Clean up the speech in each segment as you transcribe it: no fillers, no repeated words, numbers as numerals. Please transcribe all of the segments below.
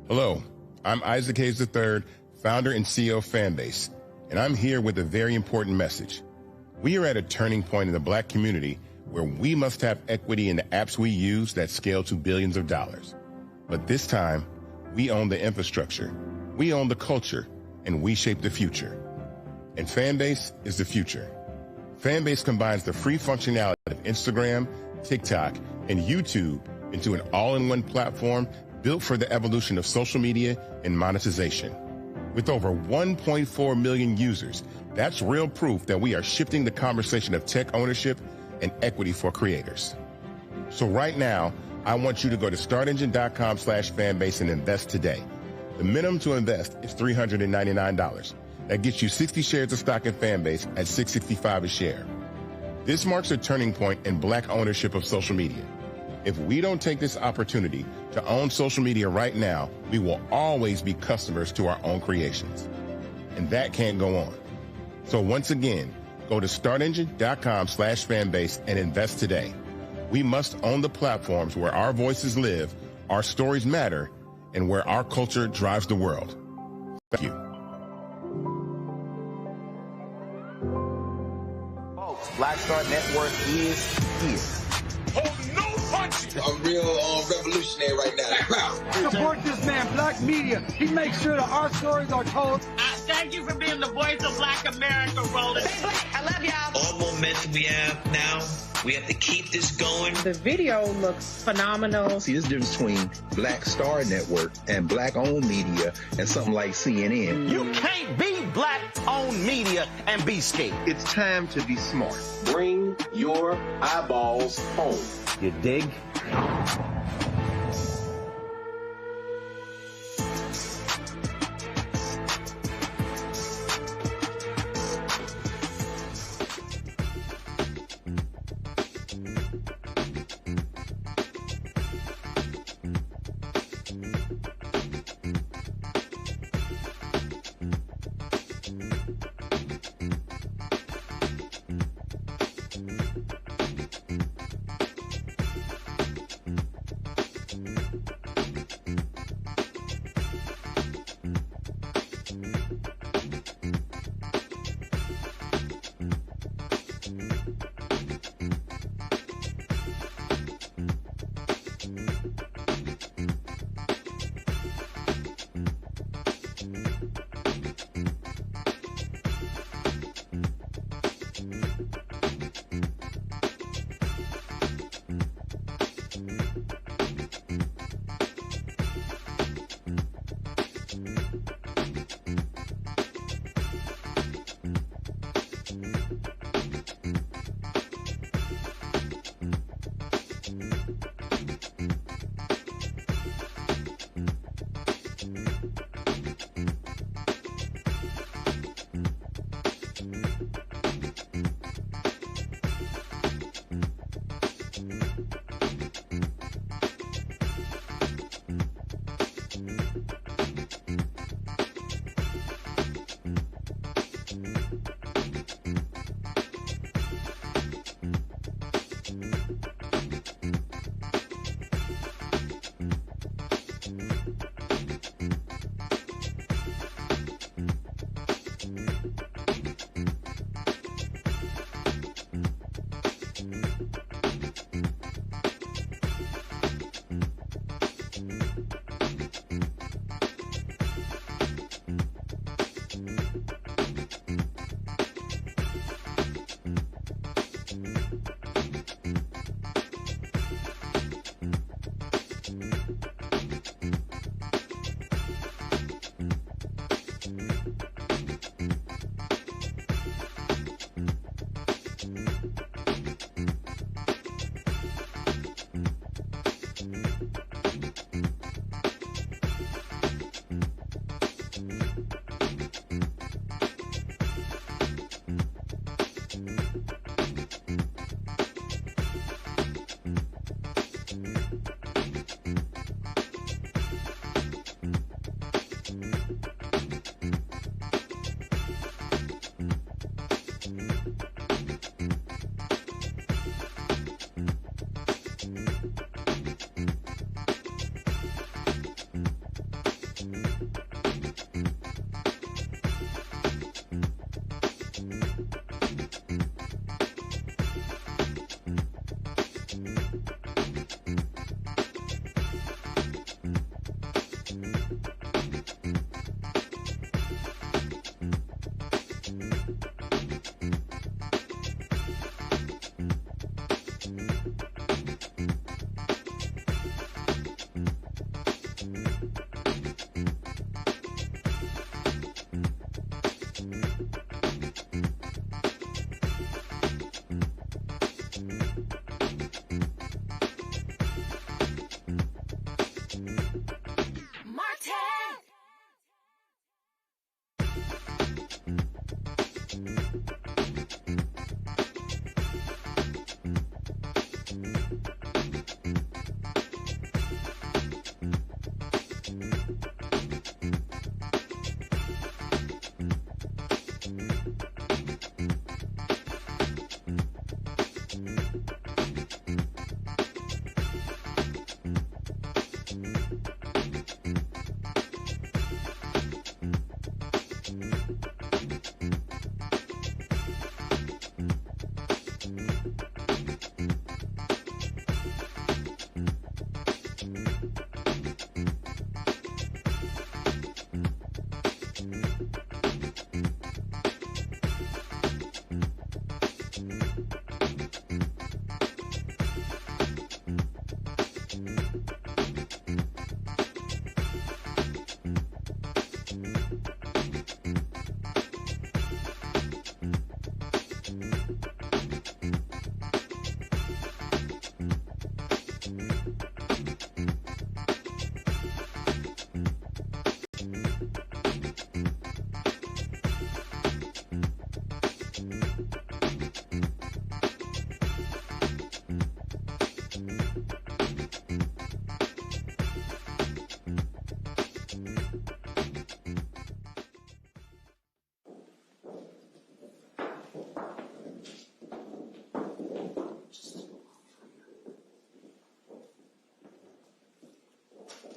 Hello, I'm Isaac Hayes III, founder and CEO of Fanbase, and I'm here with a very important message. We are at a turning point in the Black community where we must have equity in the apps we use that scale to billions of dollars. But this time, we own the infrastructure, we own the culture, and we shape the future. And Fanbase is the future. Fanbase combines the free functionality of Instagram, TikTok, and YouTube into an all-in-one platform built for the evolution of social media and monetization. With over 1.4 million users, that's real proof that we are shifting the conversation of tech ownership and equity for creators. So right now, I want you to go to startengine.com/fanbase and invest today. The minimum to invest is $399. That gets you 60 shares of stock in Fanbase at $665 a share. This marks a turning point in Black ownership of social media. If we don't take this opportunity to own social media right now, we will always be customers to our own creations. And that can't go on. So once again, go to startengine.com/fanbase and invest today. We must own the platforms where our voices live, our stories matter, and where our culture drives the world. Thank you. Folks, Black Star Network is here. I'm real revolutionary right now. Support this man, Black media. He makes sure that our stories are told. Thank you for being the voice of Black America, Roland. I love y'all. All momentum we have now, we have to keep this going. The video looks phenomenal. See, this difference between Black Star Network and Black-owned media and something like CNN. You can't be Black-owned media and be scared. It's time to be smart. Bring your eyeballs home. You dig?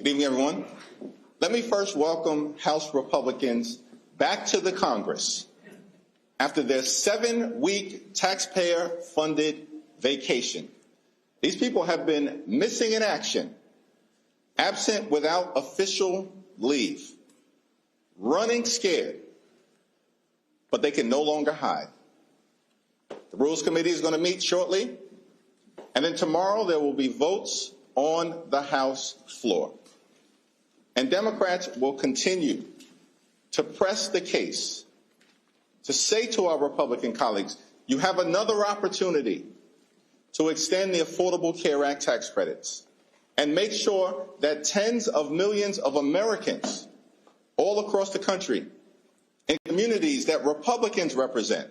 Good evening, everyone. Let me first welcome House Republicans back to the Congress after their 7-week taxpayer-funded vacation. These people have been missing in action, absent without official leave, running scared, but they can no longer hide. The Rules Committee is going to meet shortly, and then tomorrow there will be votes on the House floor. And Democrats will continue to press the case, to say to our Republican colleagues, you have another opportunity to extend the Affordable Care Act tax credits and make sure that tens of millions of Americans all across the country in communities that Republicans represent,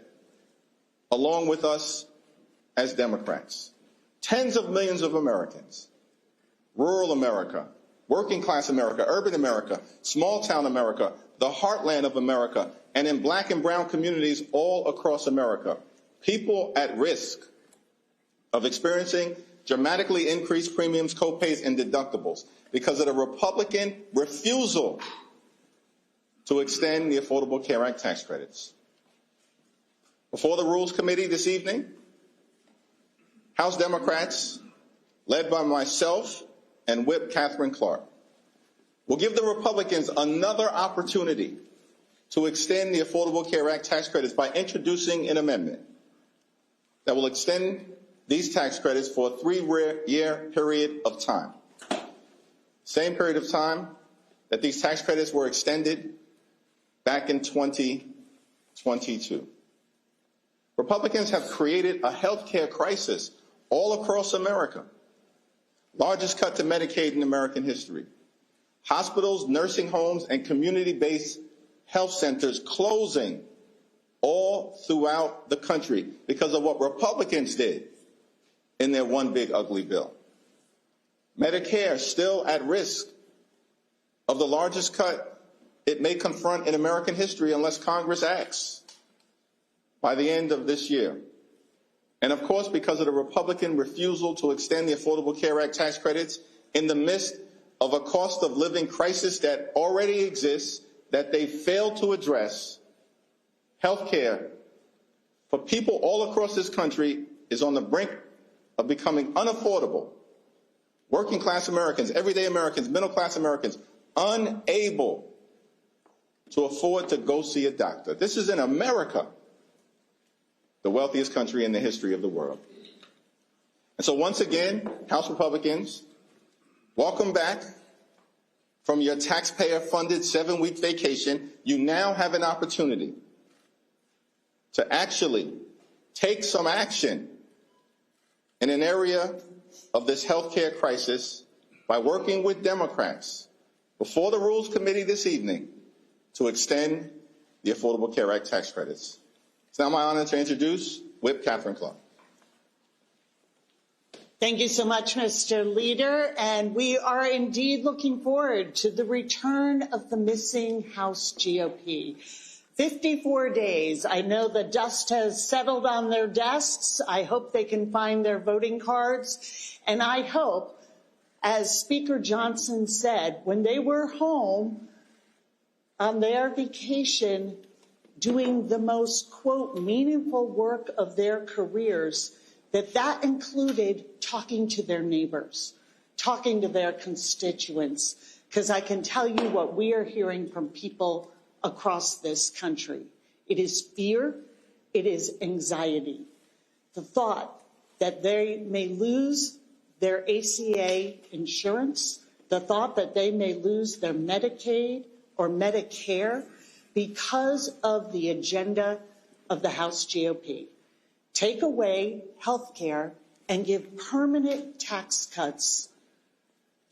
along with us as Democrats, tens of millions of Americans, rural America, working class America, urban America, small town America, the heartland of America, and in black and brown communities all across America, people at risk of experiencing dramatically increased premiums, copays, and deductibles because of the Republican refusal to extend the Affordable Care Act tax credits. Before the Rules Committee this evening, House Democrats, led by myself and Whip Catherine Clark, will give the Republicans another opportunity to extend the Affordable Care Act tax credits by introducing an amendment that will extend these tax credits for a 3-year period of time. Same period of time that these tax credits were extended back in 2022. Republicans have created a health care crisis all across America. Largest cut to Medicaid in American history. Hospitals, nursing homes, and community-based health centers closing all throughout the country because of what Republicans did in their one big ugly bill. Medicare still at risk of the largest cut it may confront in American history unless Congress acts by the end of this year. And of course, because of the Republican refusal to extend the Affordable Care Act tax credits in the midst of a cost of living crisis that already exists, that they failed to address, health care for people all across this country is on the brink of becoming unaffordable. Working class Americans, everyday Americans, middle class Americans, unable to afford to go see a doctor. This is in America, the wealthiest country in the history of the world. And so once again, House Republicans, welcome back from your taxpayer-funded 7-week vacation. You now have an opportunity to actually take some action in an area of this health care crisis by working with Democrats before the Rules Committee this evening to extend the Affordable Care Act tax credits. It's now my honor to introduce Whip Catherine Clark. Thank you so much, Mr. Leader. And we are indeed looking forward to the return of the missing House GOP. 54 days. I know the dust has settled on their desks. I hope they can find their voting cards. And I hope, as Speaker Johnson said, when they were home on their vacation, doing the most, quote, meaningful work of their careers, that included talking to their neighbors, talking to their constituents, because I can tell you what we are hearing from people across this country. It is fear, it is anxiety. The thought that they may lose their ACA insurance, the thought that they may lose their Medicaid or Medicare, because of the agenda of the House GOP. Take away health care and give permanent tax cuts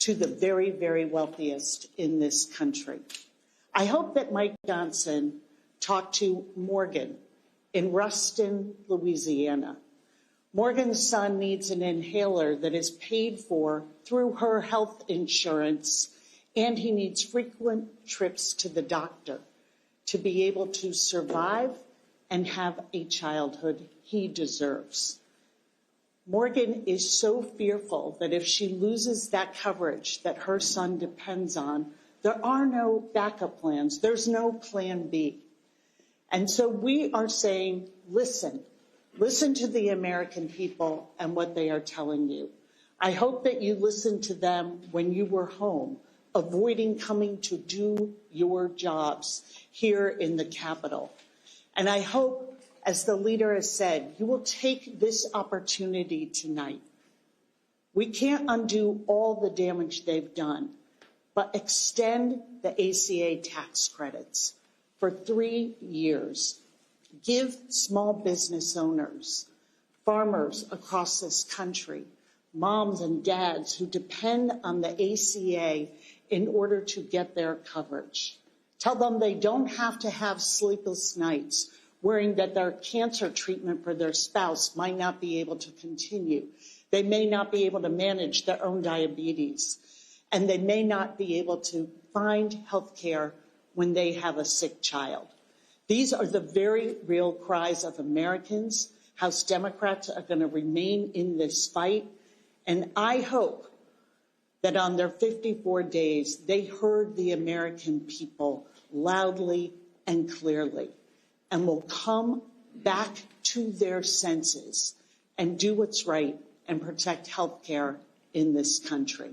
to the very, very wealthiest in this country. I hope that Mike Johnson talked to Morgan in Ruston, Louisiana. Morgan's son needs an inhaler that is paid for through her health insurance, and he needs frequent trips to the doctor to be able to survive and have a childhood he deserves. Morgan is so fearful that if she loses that coverage that her son depends on, there are no backup plans. There's no plan B. And so we are saying, listen to the American people and what they are telling you. I hope that you listened to them when you were home, avoiding coming to do your jobs here in the Capitol. And I hope, as the leader has said, you will take this opportunity tonight. We can't undo all the damage they've done, but extend the ACA tax credits for 3 years. Give small business owners, farmers across this country, moms and dads who depend on the ACA in order to get their coverage. Tell them they don't have to have sleepless nights worrying that their cancer treatment for their spouse might not be able to continue. They may not be able to manage their own diabetes, and they may not be able to find health care when they have a sick child. These are the very real cries of Americans. House Democrats are going to remain in this fight, and I hope that on their 54 days, they heard the American people loudly and clearly and will come back to their senses and do what's right and protect health care in this country.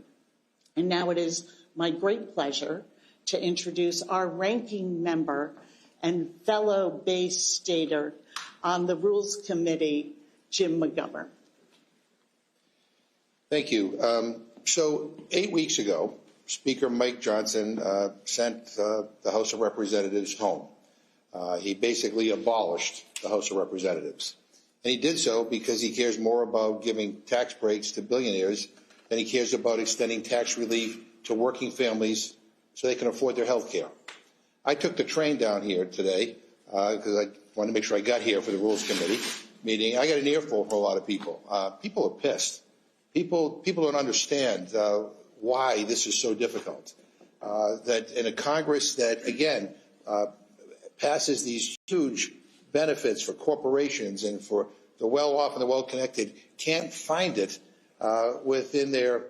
And now it is my great pleasure to introduce our ranking member and fellow Bay Stater on the Rules Committee, Jim McGovern. Thank you. So 8 weeks ago, Speaker Mike Johnson sent the House of Representatives home. He basically abolished the House of Representatives. And he did so because he cares more about giving tax breaks to billionaires than he cares about extending tax relief to working families so they can afford their health care. I took the train down here today because I wanted to make sure I got here for the Rules Committee meeting. I got an earful from a lot of people. People are pissed. People don't understand why this is so difficult. That in a Congress that, again, passes these huge benefits for corporations and for the well-off and the well-connected, can't find it within their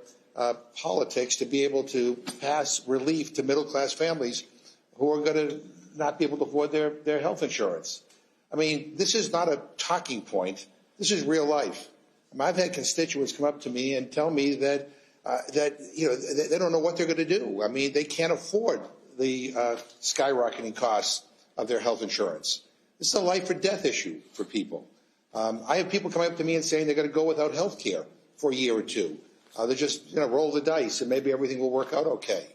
politics to be able to pass relief to middle-class families who are going to not be able to afford their health insurance. I mean, this is not a talking point. This is real life. I've had constituents come up to me and tell me that they don't know what they're going to do. I mean, they can't afford the skyrocketing costs of their health insurance. This is a life or death issue for people. I have people coming up to me and saying they're going to go without health care for a year or two. They just roll the dice and maybe everything will work out okay.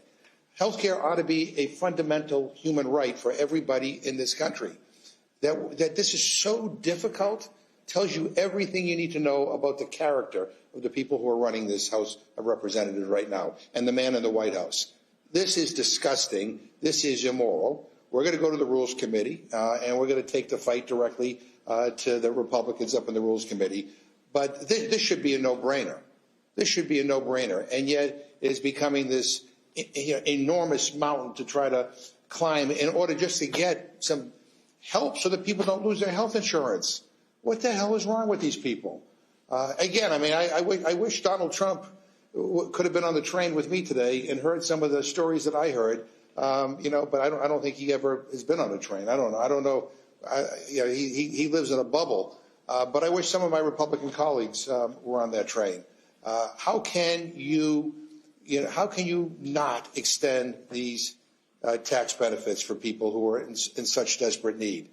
Health care ought to be a fundamental human right for everybody in this country. That this is so difficult tells you everything you need to know about the character of the people who are running this House of Representatives right now and the man in the White House. This is disgusting. This is immoral. We're going to go to the Rules Committee, and we're going to take the fight directly to the Republicans up in the Rules Committee. But this should be a no-brainer. This should be a no-brainer. And yet it is becoming this enormous mountain to try to climb in order just to get some help so that people don't lose their health insurance. What the hell is wrong with these people? Again, I mean, I wish Donald Trump could have been on the train with me today and heard some of the stories that I heard. But I don't think he ever has been on a train. I don't know. He lives in a bubble. But I wish some of my Republican colleagues were on that train. How can you not extend these tax benefits for people who are in such desperate need?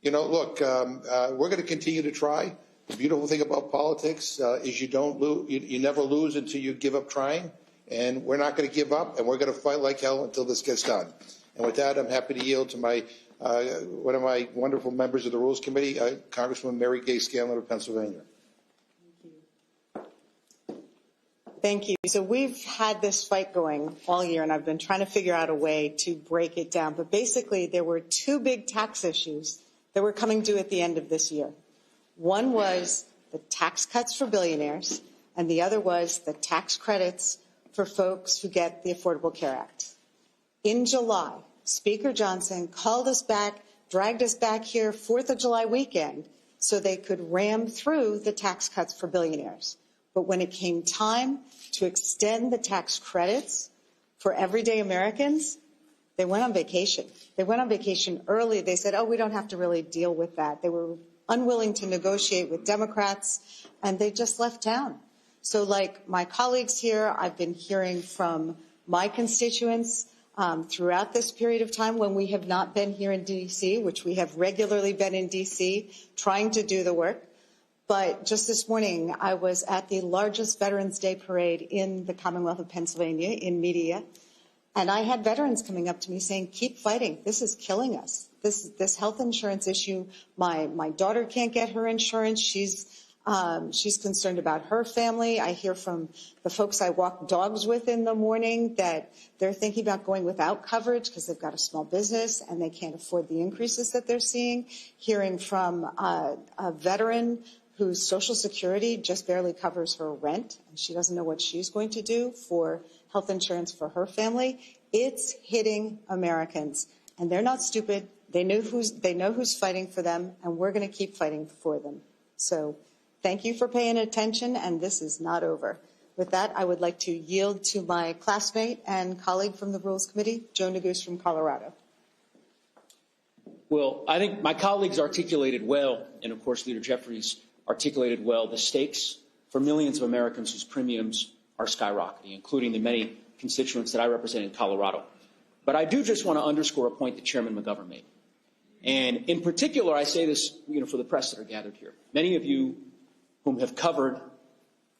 Look, we're going to continue to try. The beautiful thing about politics is you never lose until you give up trying. And we're not going to give up, and we're going to fight like hell until this gets done. And with that, I'm happy to yield to one of my wonderful members of the Rules Committee, Congresswoman Mary Gay Scanlon of Pennsylvania. Thank you. So we've had this fight going all year, and I've been trying to figure out a way to break it down. But basically, there were two big tax issues that were coming due at the end of this year. One was the tax cuts for billionaires, and the other was the tax credits for folks who get the Affordable Care Act. In July, Speaker Johnson called us back, dragged us back here 4th of July weekend, so they could ram through the tax cuts for billionaires. But when it came time to extend the tax credits for everyday Americans, they went on vacation. They went on vacation early. They said, oh, we don't have to really deal with that. They were unwilling to negotiate with Democrats, and they just left town. So like my colleagues here, I've been hearing from my constituents throughout this period of time when we have not been here in D.C., which we have regularly been in D.C. trying to do the work. But just this morning, I was at the largest Veterans Day parade in the Commonwealth of Pennsylvania in Media. And I had veterans coming up to me saying, keep fighting. This is killing us. This health insurance issue, my daughter can't get her insurance. She's concerned about her family. I hear from the folks I walk dogs with in the morning that they're thinking about going without coverage because they've got a small business and they can't afford the increases that they're seeing. Hearing from a veteran whose Social Security just barely covers her rent, and she doesn't know what she's going to do for health insurance for her family. It's hitting Americans, and they're not stupid. They know who's fighting for them, and we're going to keep fighting for them. So thank you for paying attention, and this is not over. With that, I would like to yield to my classmate and colleague from the Rules Committee, Joe Neguse from Colorado. Well, I think my colleagues articulated well, and of course Leader Jeffries articulated well, the stakes for millions of Americans whose premiums are skyrocketing, including the many constituents that I represent in Colorado. But I do just want to underscore a point that Chairman McGovern made. And in particular, I say this, for the press that are gathered here. Many of you whom have covered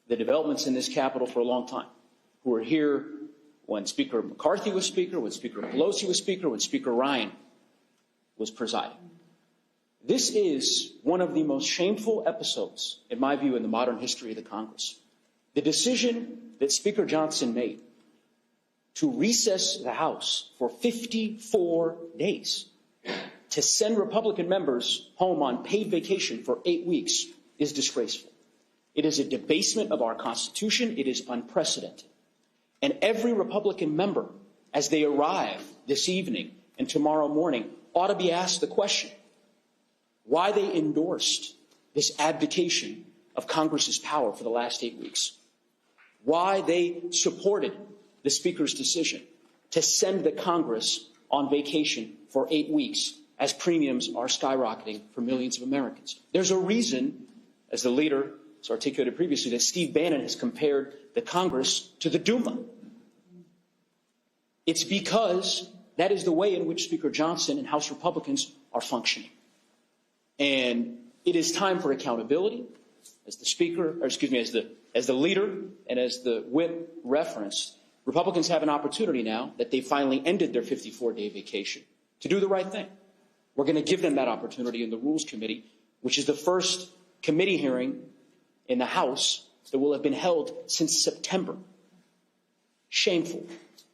the developments in this Capitol for a long time, who were here when Speaker McCarthy was Speaker, when Speaker Pelosi was Speaker, when Speaker Ryan was presiding. This is one of the most shameful episodes, in my view, in the modern history of the Congress. The decision that Speaker Johnson made to recess the House for 54 days, to send Republican members home on paid vacation for 8 weeks, is disgraceful. It is a debasement of our Constitution. It is unprecedented. And every Republican member, as they arrive this evening and tomorrow morning, ought to be asked the question, why they endorsed this abdication of Congress's power for the last 8 weeks, why they supported the Speaker's decision to send the Congress on vacation for 8 weeks as premiums are skyrocketing for millions of Americans. There's a reason, as the leader has articulated previously, that Steve Bannon has compared the Congress to the Duma. It's because that is the way in which Speaker Johnson and House Republicans are functioning. And it is time for accountability. As the Speaker, or excuse me, as the leader and as the whip referenced, Republicans have an opportunity now that they finally ended their 54-day vacation to do the right thing. We're going to give them that opportunity in the Rules Committee, which is the first committee hearing in the House that will have been held since September. Shameful.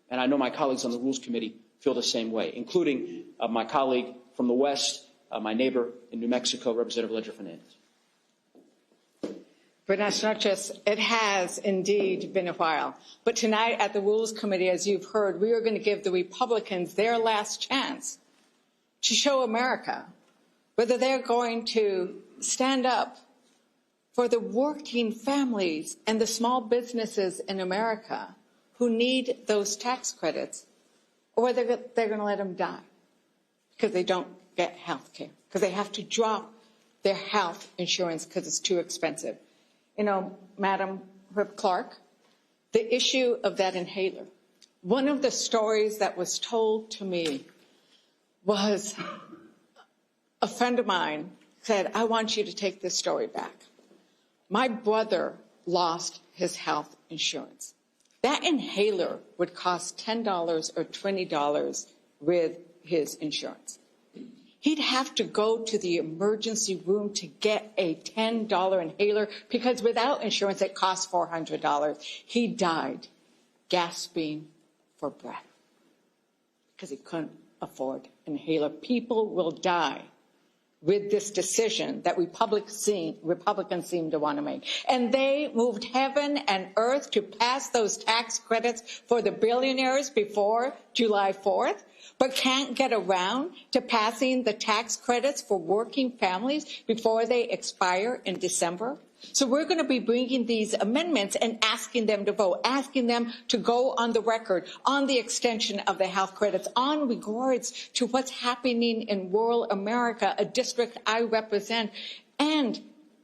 And I know my colleagues on the Rules Committee feel the same way, including my colleague from the West, my neighbor in New Mexico, Representative Ledger Fernandez. Buenas noches. It has indeed been a while. But tonight at the Rules Committee, as you've heard, we are going to give the Republicans their last chance to show America whether they're going to stand up for the working families and the small businesses in America who need those tax credits, or whether they're going to let them die because they don't get health care, because they have to drop their health insurance because it's too expensive. Madam Rep. Clark, the issue of that inhaler, one of the stories that was told to me was a friend of mine said, I want you to take this story back. My brother lost his health insurance. That inhaler would cost $10 or $20 with his insurance. He'd have to go to the emergency room to get a $10 inhaler because without insurance, it costs $400. He died gasping for breath because he couldn't afford an inhaler. People will die with this decision that Republicans seem to want to make. And they moved heaven and earth to pass those tax credits for the billionaires before July 4th, but can't get around to passing the tax credits for working families before they expire in December. So we're going to be bringing these amendments and asking them to vote, asking them to go on the record on the extension of the health credits, on regards to what's happening in rural America, a district I represent. And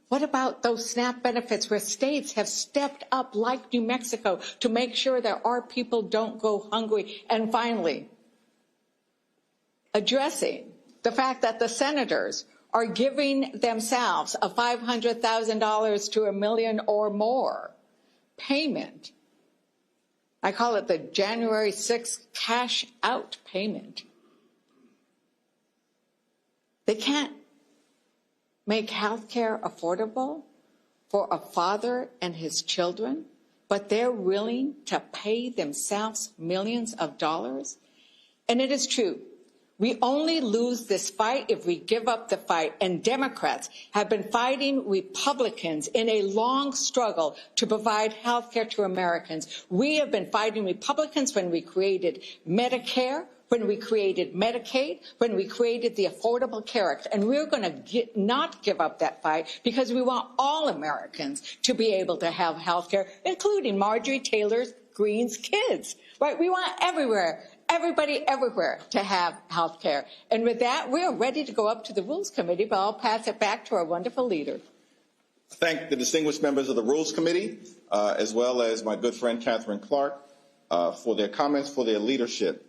what about those SNAP benefits where states have stepped up, like New Mexico, to make sure that our people don't go hungry? And finally, addressing the fact that the senators are giving themselves a $500,000 to $1 million or more payment. I call it the January 6th cash out payment. They can't make health care affordable for a father and his children, but they're willing to pay themselves millions of dollars. And it is true. We only lose this fight if we give up the fight. And Democrats have been fighting Republicans in a long struggle to provide health care to Americans. We have been fighting Republicans when we created Medicare, when we created Medicaid, when we created the Affordable Care Act. And we're going to not give up that fight because we want all Americans to be able to have health care, including Marjorie Taylor Greene's kids. Right? We want everybody everywhere to have health care. And with that, we are ready to go up to the Rules Committee, but I'll pass it back to our wonderful leader. I thank the distinguished members of the Rules Committee, as well as my good friend Catherine Clark, for their comments, for their leadership.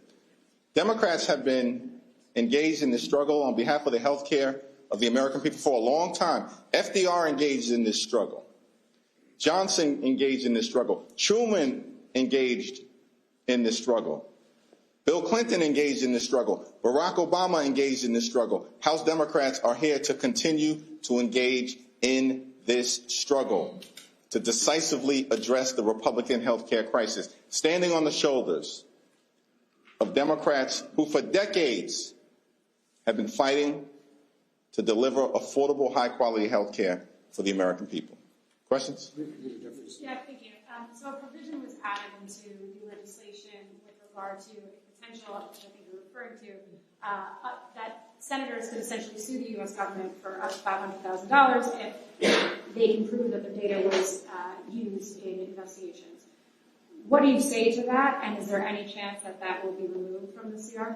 Democrats have been engaged in this struggle on behalf of the health care of the American people for a long time. FDR engaged in this struggle. Johnson engaged in this struggle. Truman engaged in this struggle. Bill Clinton engaged in this struggle. Barack Obama engaged in this struggle. House Democrats are here to continue to engage in this struggle to decisively address the Republican health care crisis, standing on the shoulders of Democrats who for decades have been fighting to deliver affordable, high-quality health care for the American people. Questions? Yeah, thank you. So a provision was added into the legislation with regard to potential, which I think you're referring to, that senators could essentially sue the U.S. government for up to $500,000 if they can prove that their data was used in investigations. What do you say to that, and is there any chance that that will be removed from the CR?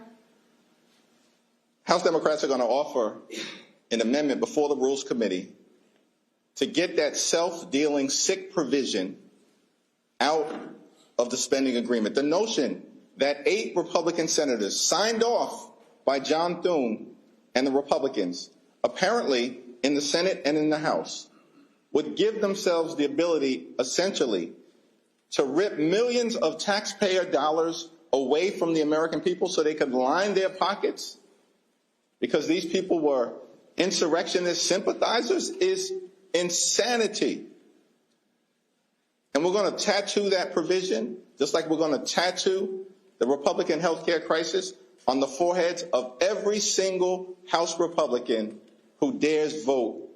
House Democrats are going to offer an amendment before the Rules Committee to get that self-dealing sick provision out of the spending agreement. The notion that 8 Republican senators signed off by John Thune and the Republicans, apparently in the Senate and in the House, would give themselves the ability, essentially, to rip millions of taxpayer dollars away from the American people so they could line their pockets because these people were insurrectionist sympathizers is insanity. And we're going to tattoo that provision, just like we're going to tattoo the Republican health care crisis on the foreheads of every single House Republican who dares vote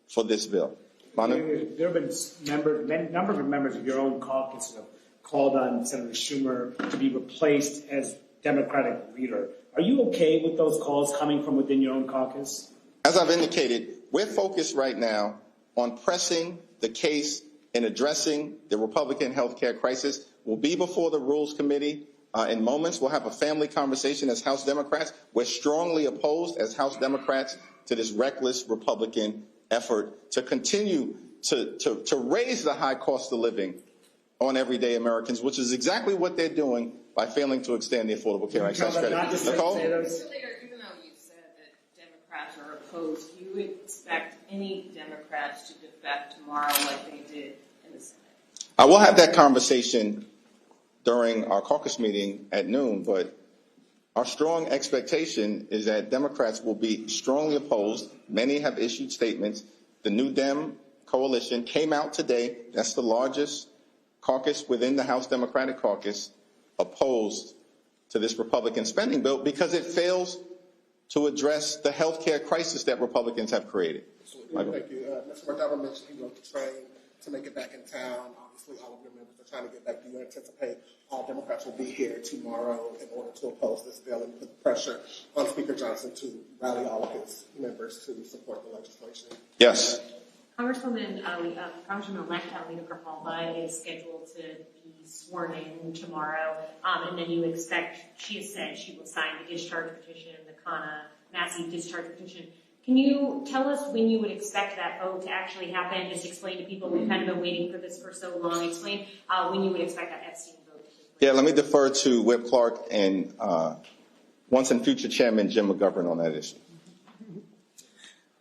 for this bill. Manu? There have been numbers of members of your own caucus who have called on Senator Schumer to be replaced as Democratic leader. Are you okay with those calls coming from within your own caucus? As I've indicated, we're focused right now on pressing the case and addressing the Republican health care crisis. We'll be before the Rules Committee in moments. We'll have a family conversation as House Democrats. We're strongly opposed as House Democrats to this reckless Republican effort to continue to raise the high cost of living on everyday Americans, which is exactly what they're doing by failing to extend the Affordable Care Act tax credit. Nicole? Mr. Leader, even though you said that Democrats are opposed, do you expect any Democrats to defect tomorrow like they did in the Senate? I will have that conversation during our caucus meeting at noon, but our strong expectation is that Democrats will be strongly opposed. Many have issued statements. The New Dem coalition came out today. That's the largest caucus within the House Democratic Caucus, opposed to this Republican spending bill because it fails to address the health care crisis that Republicans have created. Thank you. Mr. McDonald mentioned he wrote the train to make it back in town. Obviously, all of your members are trying to get back. Do you anticipate all Democrats will be here tomorrow in order to oppose this bill and put pressure on Speaker Johnson to rally all of his members to support the legislation? Yes. Congresswoman, Congresswoman-elect Alita Grijalva is scheduled to be sworn in tomorrow, and then you expect, she has said she will sign the discharge petition, the CANA massive discharge petition. Can you tell us when you would expect that vote to actually happen? Just explain to people, we've kind of been waiting for this for so long. Explain when you would expect that Epstein vote. Yeah, let me defer to Whip Clark and once and future Chairman Jim McGovern on that issue.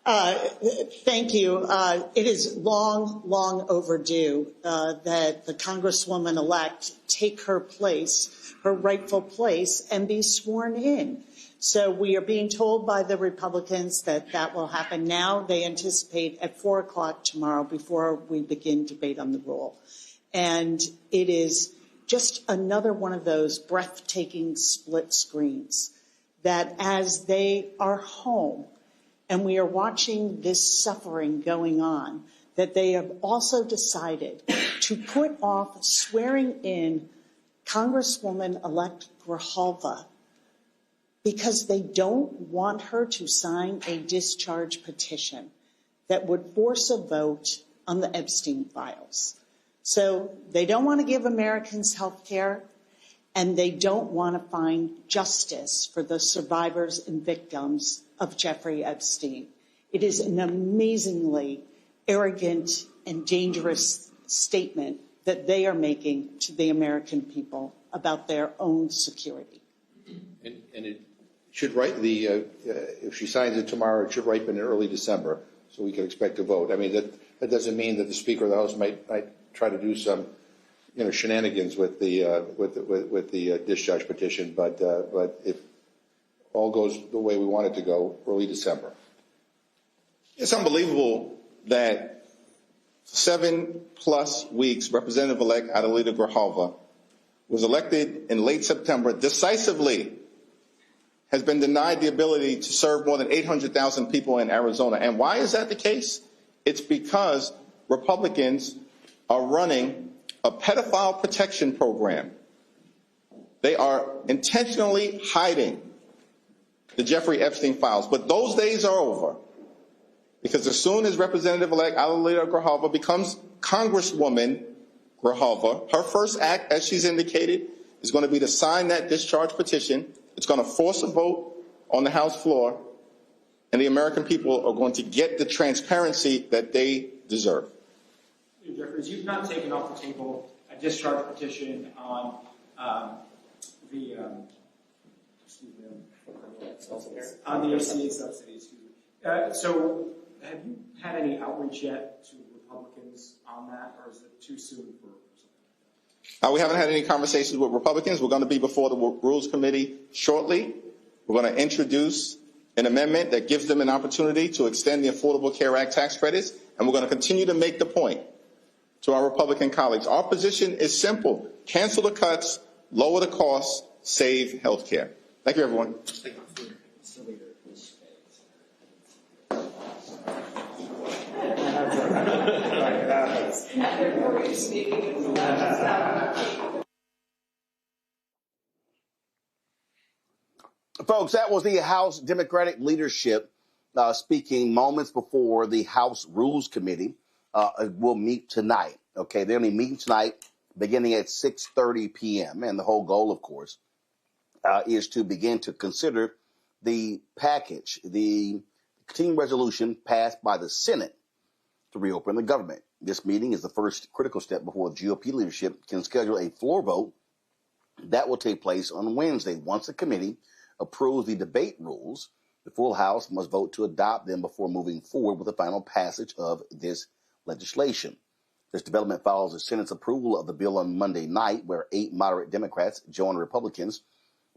Thank you. It is long overdue that the Congresswoman-elect take her place, her rightful place, and be sworn in. So we are being told by the Republicans that that will happen now. They anticipate at 4 o'clock tomorrow before we begin debate on the rule. And it is just another one of those breathtaking split screens that as they are home and we are watching this suffering going on, that they have also decided to put off swearing in Congresswoman-elect Grijalva because they don't want her to sign a discharge petition that would force a vote on the Epstein files. So they don't want to give Americans health care, and they don't want to find justice for the survivors and victims of Jeffrey Epstein. It is an amazingly arrogant and dangerous statement that they are making to the American people about their own security. And it should if she signs it tomorrow, it should ripen in early December, so we can expect a vote. I mean, that doesn't mean that the Speaker of the House might try to do some, shenanigans with the discharge petition, but if all goes the way we want it to go, early December. It's unbelievable that 7+ weeks, Representative-elect Alita Grijalva was elected in late September decisively, has been denied the ability to serve more than 800,000 people in Arizona. And why is that the case? It's because Republicans are running a pedophile protection program. They are intentionally hiding the Jeffrey Epstein files. But those days are over, because as soon as Representative-elect Alita Grijalva becomes Congresswoman Grijalva, her first act, as she's indicated, is going to be to sign that discharge petition. It's going to force a vote on the House floor, and the American people are going to get the transparency that they deserve. Jeffries, you've not taken off the table a discharge petition on the ACA subsidies. So have you had any outreach yet to Republicans on that, or is it too soon for something like that? We haven't had any conversations with Republicans. We're going to be before the Rules Committee shortly. We're going to introduce an amendment that gives them an opportunity to extend the Affordable Care Act tax credits, and we're going to continue to make the point to our Republican colleagues. Our position is simple: cancel the cuts, lower the costs, save health care. Thank you, everyone. Folks, that was the House Democratic leadership speaking moments before the House Rules Committee will meet tonight. Okay, they're only meeting tonight beginning at 6:30 p.m. And the whole goal, of course, is to begin to consider the package, the continuing resolution passed by the Senate to reopen the government. This meeting is the first critical step before the GOP leadership can schedule a floor vote that will take place on Wednesday. Once the committee approves the debate rules, the full House must vote to adopt them before moving forward with the final passage of this legislation. This development follows the Senate's approval of the bill on Monday night, where 8 moderate Democrats joined Republicans,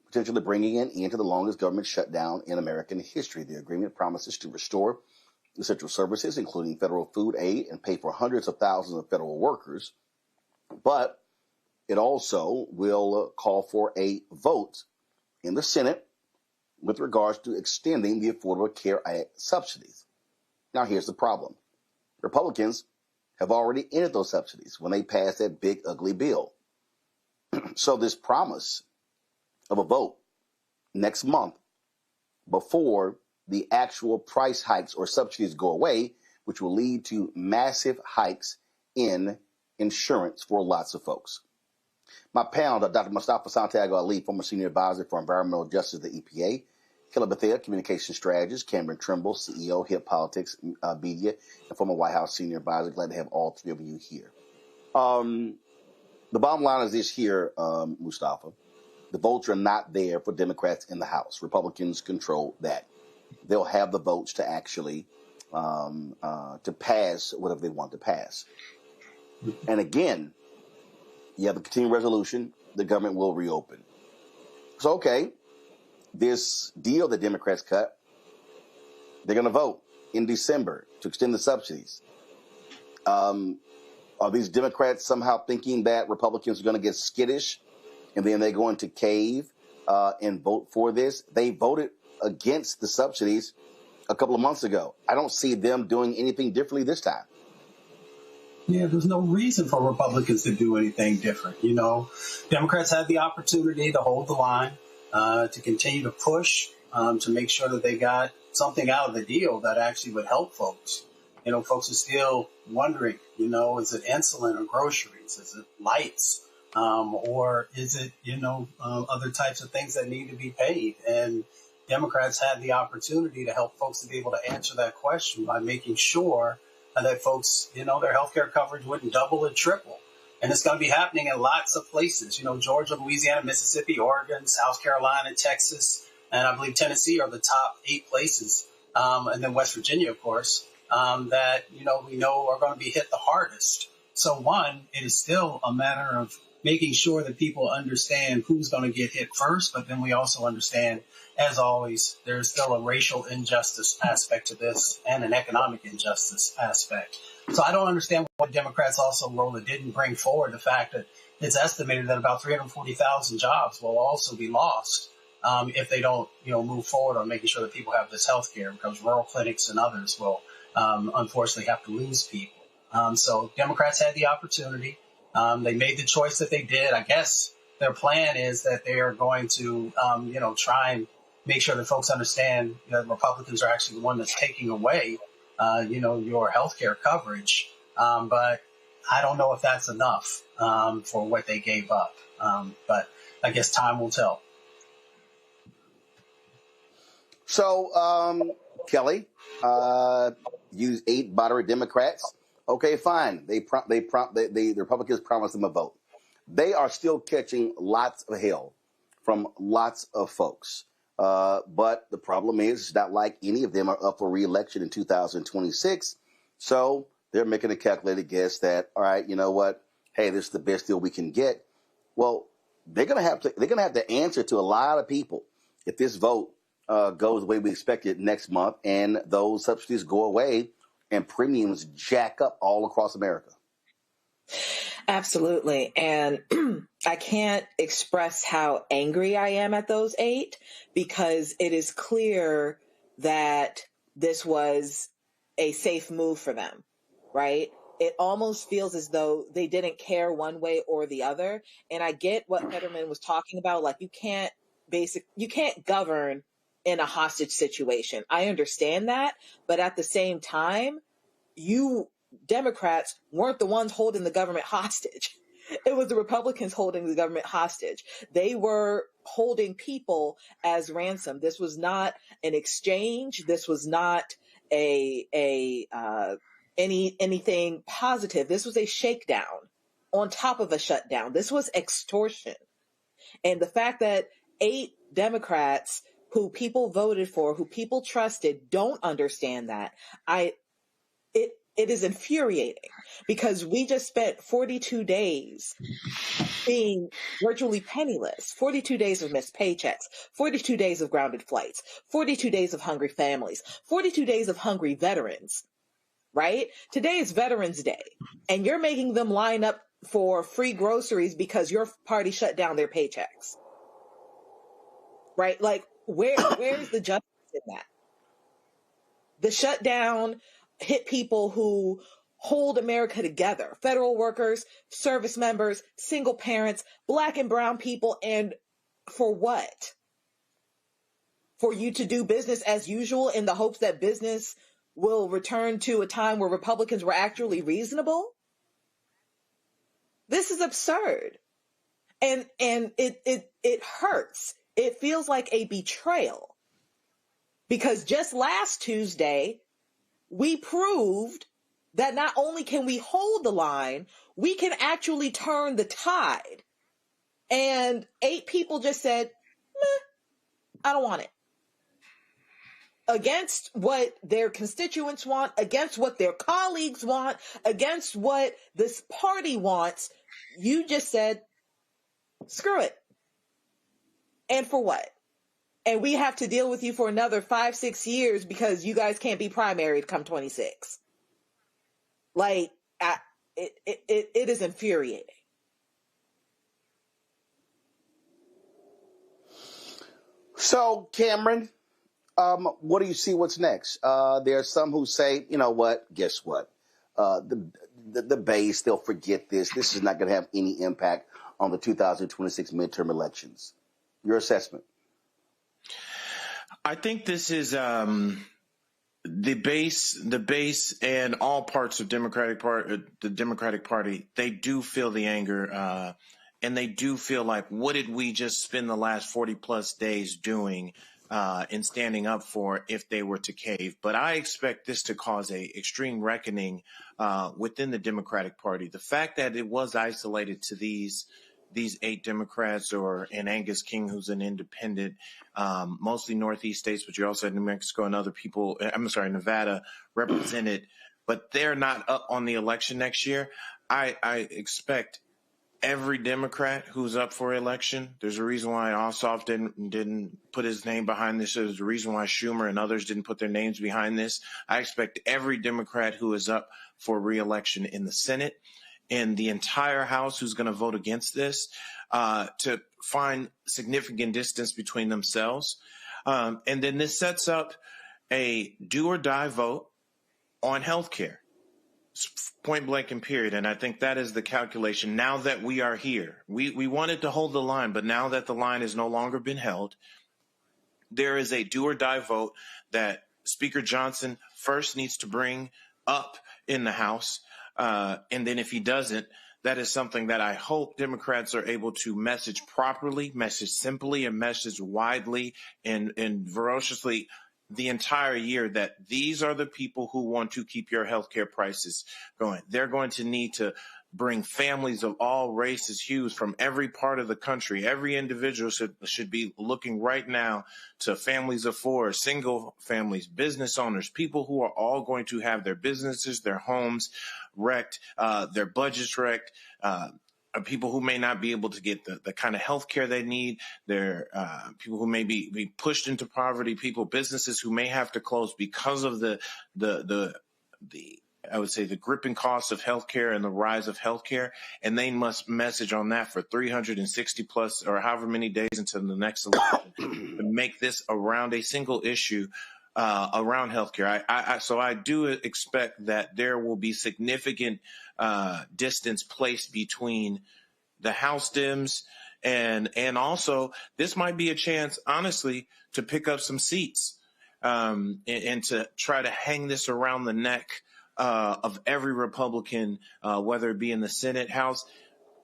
potentially bringing an end to the longest government shutdown in American history. The agreement promises to restore essential services, including federal food aid, and pay for hundreds of thousands of federal workers. But it also will call for a vote in the Senate with regards to extending the Affordable Care Act subsidies. Now, here's the problem. Republicans have already ended those subsidies when they passed that big, ugly bill. So this promise of a vote next month before the actual price hikes or subsidies go away, which will lead to massive hikes in insurance for lots of folks. My panel, Dr. Mustafa Santiago Ali, former senior advisor for environmental justice at the EPA, Killa Bethea, communication strategist, Cameron Trimble, CEO, Hip Politics Media, and former White House senior advisor. Glad to have all three of you here. The bottom line is this here, Mustafa. The votes are not there for Democrats in the House. Republicans control that. They'll have the votes to actually to pass whatever they want to pass. And again, you have a continuing resolution. The government will reopen. So, okay, this deal that Democrats cut, they're going to vote in December to extend the subsidies. Are these Democrats somehow thinking that Republicans are going to get skittish and then they're going to cave and vote for this? They voted against the subsidies a couple of months ago. I don't see them doing anything differently this time. Yeah, there's no reason for Republicans to do anything different. You know, Democrats had the opportunity to hold the line, to continue to push, to make sure that they got something out of the deal that actually would help folks. You know, folks are still wondering, you know, is it insulin or groceries? Is it lights? Or is it, other types of things that need to be paid? And Democrats had the opportunity to help folks to be able to answer that question by making sure that folks, their healthcare coverage wouldn't double or triple. And it's going to be happening in lots of places. Georgia, Louisiana, Mississippi, Oregon, South Carolina, Texas, and I believe Tennessee are the top 8 places. And then West Virginia, of course, that, we know are going to be hit the hardest. So one, it is still a matter of making sure that people understand who's going to get hit first. But then we also understand, as always, there's still a racial injustice aspect to this and an economic injustice aspect. So I don't understand why Democrats also, Roland, didn't bring forward the fact that it's estimated that about 340,000 jobs will also be lost if they don't, move forward on making sure that people have this health care, because rural clinics and others will unfortunately have to lose people. So Democrats had the opportunity. They made the choice that they did. I guess their plan is that they are going to, try and make sure that folks understand that Republicans are actually the one that's taking away, your health care coverage. But I don't know if that's enough for what they gave up. But I guess time will tell. So, Kelly, use 8 moderate Democrats. Okay, fine. The Republicans promised them a vote. They are still catching lots of hell from lots of folks. But the problem is, it's not like any of them are up for re-election in 2026. So they're making a calculated guess that, all right, you know what? Hey, this is the best deal we can get. Well, they're gonna have to answer to a lot of people if this vote goes the way we expected next month, and those subsidies go away and premiums jack up all across America. Absolutely. And I can't express how angry I am at those 8, because it is clear that this was a safe move for them, right? It almost feels as though they didn't care one way or the other. And I get what Fetterman was talking about. Like, you can't govern in a hostage situation. I understand that. But at the same time, you Democrats weren't the ones holding the government hostage. It was the Republicans holding the government hostage. They were holding people as ransom. This was not an exchange. This was not anything positive. This was a shakedown on top of a shutdown. This was extortion. And the fact that 8 Democrats who people voted for, who people trusted, don't understand that, it is infuriating, because we just spent 42 days being virtually penniless, 42 days of missed paychecks, 42 days of grounded flights, 42 days of hungry families, 42 days of hungry veterans, right? Today is Veterans Day, and you're making them line up for free groceries because your party shut down their paychecks, right? Like, where's the justice in that? The shutdown hit people who hold America together: federal workers, service members, single parents, Black and brown people. And for what? For you to do business as usual in the hopes that business will return to a time where Republicans were actually reasonable? This is absurd. And it hurts. It feels like a betrayal. Because just last Tuesday, we proved that not only can we hold the line, we can actually turn the tide. And 8 people just said, meh, I don't want it. Against what their constituents want, against what their colleagues want, against what this party wants, you just said, screw it. And for what? And we have to deal with you for another 5-6 years because you guys can't be primaried come 26. Like, it is infuriating. So, Cameron, what do you see what's next? There are some who say, you know what, guess what? The base, they'll forget this. This is not going to have any impact on the 2026 midterm elections. Your assessment? I think this is the base and all parts of the Democratic Party, they do feel the anger, and they do feel like, what did we just spend the last 40 plus days doing in standing up for if they were to cave? But I expect this to cause a extreme reckoning within the Democratic Party. The fact that it was isolated to these 8 Democrats and Angus King, who's an independent, mostly Northeast states, but you also had New Mexico and other people, Nevada represented, but they're not up on the election next year. I expect every Democrat who's up for election, there's a reason why Ossoff didn't put his name behind this. There's a reason why Schumer and others didn't put their names behind this. I expect every Democrat who is up for re-election in the Senate and the entire House who's going to vote against this to find significant distance between themselves. And then this sets up a do or die vote on health care. Point blank and period. And I think that is the calculation. Now that we are here, we wanted to hold the line, but now that the line has no longer been held, there is a do or die vote that Speaker Johnson first needs to bring up in the House. And then if he doesn't, that is something that I hope Democrats are able to message properly, message simply, and message widely and ferociously the entire year, that these are the people who want to keep your healthcare prices going. They're going to need to bring families of all races, hues from every part of the country. Every individual should be looking right now to families of 4, single families, business owners, people who are all going to have their businesses, their homes wrecked, their budgets wrecked, people who may not be able to get the kind of health care they need, people who may be pushed into poverty, businesses who may have to close because of the I would say the gripping costs of healthcare and the rise of healthcare, and they must message on that for 360 plus or however many days until the next election to make this around a single issue around healthcare. So I do expect that there will be significant distance placed between the House Dems and also this might be a chance, honestly, to pick up some seats and to try to hang this around the neck of every Republican, whether it be in the Senate, House,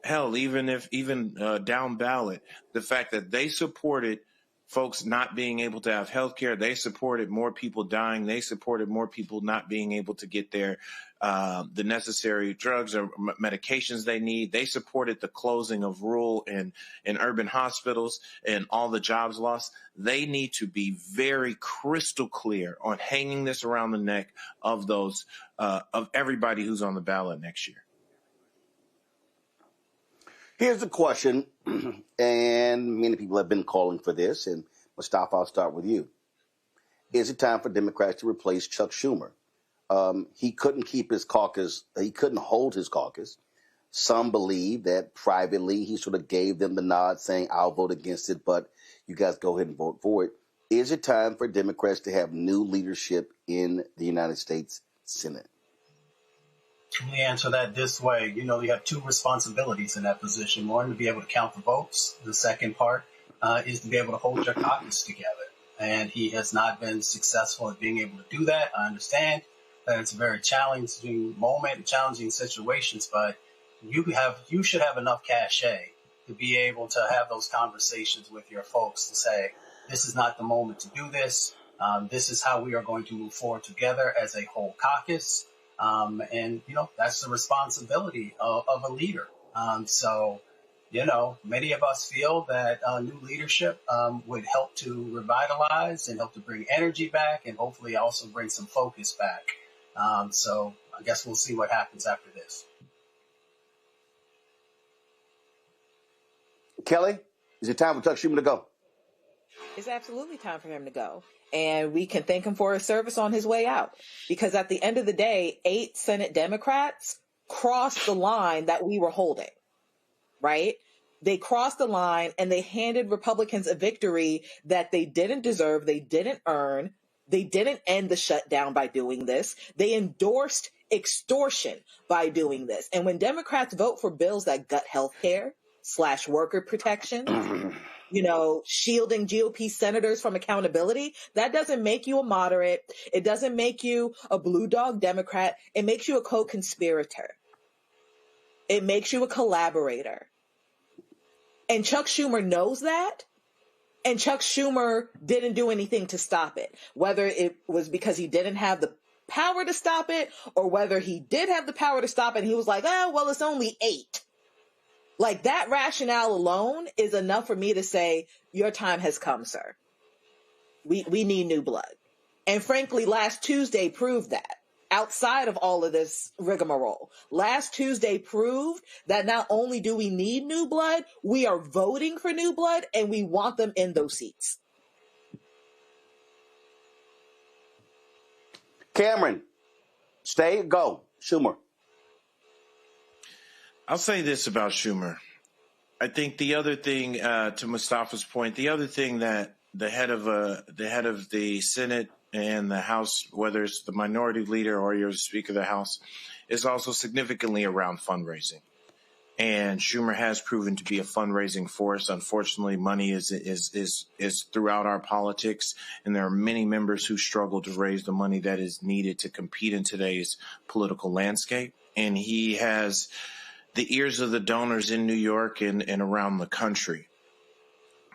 hell, even down ballot. The fact that they supported folks not being able to have health care, they supported more people dying, they supported more people not being able to get their the necessary drugs or medications they need. They supported the closing of rural and urban hospitals and all the jobs lost. They need to be very crystal clear on hanging this around the neck of those of everybody who's on the ballot next year. Here's the question, and many people have been calling for this, and Mustafa, I'll start with you. Is it time for Democrats to replace Chuck Schumer? He couldn't keep his caucus. He couldn't hold his caucus. Some believe that privately he sort of gave them the nod saying, I'll vote against it, but you guys go ahead and vote for it. Is it time for Democrats to have new leadership in the United States Senate? Let me answer that this way. You know, you have two responsibilities in that position. One, to be able to count the votes. The second part is to be able to hold your caucus together. And he has not been successful at being able to do that. I understand that it's a very challenging moment, challenging situations, but you should have enough cachet to be able to have those conversations with your folks to say, this is not the moment to do this. This is how we are going to move forward together as a whole caucus. And, you know, that's the responsibility of a leader. So, you know, many of us feel that new leadership would help to revitalize and help to bring energy back and hopefully also bring some focus back. So I guess we'll see what happens after this. Kelly, is it time for Chuck Schumer to go? It's absolutely time for him to go. And we can thank him for his service on his way out. Because at the end of the day, 8 Senate Democrats crossed the line that we were holding, right? They crossed the line and they handed Republicans a victory that they didn't deserve, they didn't earn. They didn't end the shutdown by doing this. They endorsed extortion by doing this. And when Democrats vote for bills that gut health care / worker protection, you know, shielding GOP senators from accountability, that doesn't make you a moderate. It doesn't make you a blue dog Democrat. It makes you a co-conspirator. It makes you a collaborator. And Chuck Schumer knows that. And Chuck Schumer didn't do anything to stop it, whether it was because he didn't have the power to stop it or whether he did have the power to stop it and he was like, oh, well, it's only 8. Like, that rationale alone is enough for me to say, your time has come, sir. We need new blood. And frankly, last Tuesday proved that. Outside of all of this rigmarole, last Tuesday proved that not only do we need new blood, we are voting for new blood and we want them in those seats. Cameron, stay or go? Schumer. I'll say this about Schumer. I think the other thing, to Mustafa's point, the other thing that the head of the Senate and the House, whether it's the minority leader or you're the Speaker of the House, is also significantly around fundraising. And Schumer has proven to be a fundraising force. Unfortunately, money is throughout our politics, and there are many members who struggle to raise the money that is needed to compete in today's political landscape. And he has the ears of the donors in New York and around the country.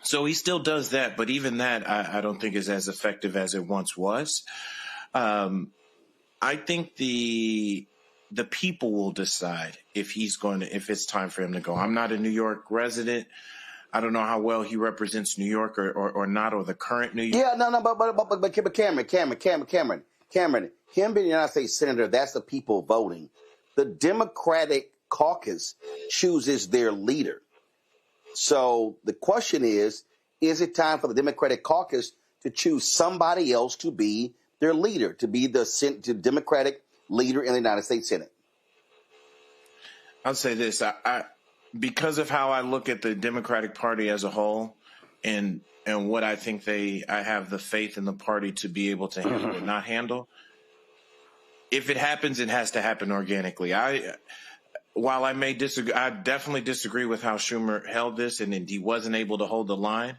So he still does that, but even that I don't think is as effective as it once was. I think the people will decide if it's time for him to go. I'm not a New York resident. I don't know how well he represents New York or not, or the current New York. Yeah, but Cameron, him being a United States Senator, that's the people voting. The Democratic caucus chooses their leader. So the question is it time for the Democratic caucus to choose somebody else to be their leader, to be the Democratic leader in the United States Senate? I'll say this. I because of how I look at the Democratic Party as a whole and what I think I have the faith in the party to be able to handle or not handle. If it happens, it has to happen organically. While I may disagree, I definitely disagree with how Schumer held this and he wasn't able to hold the line.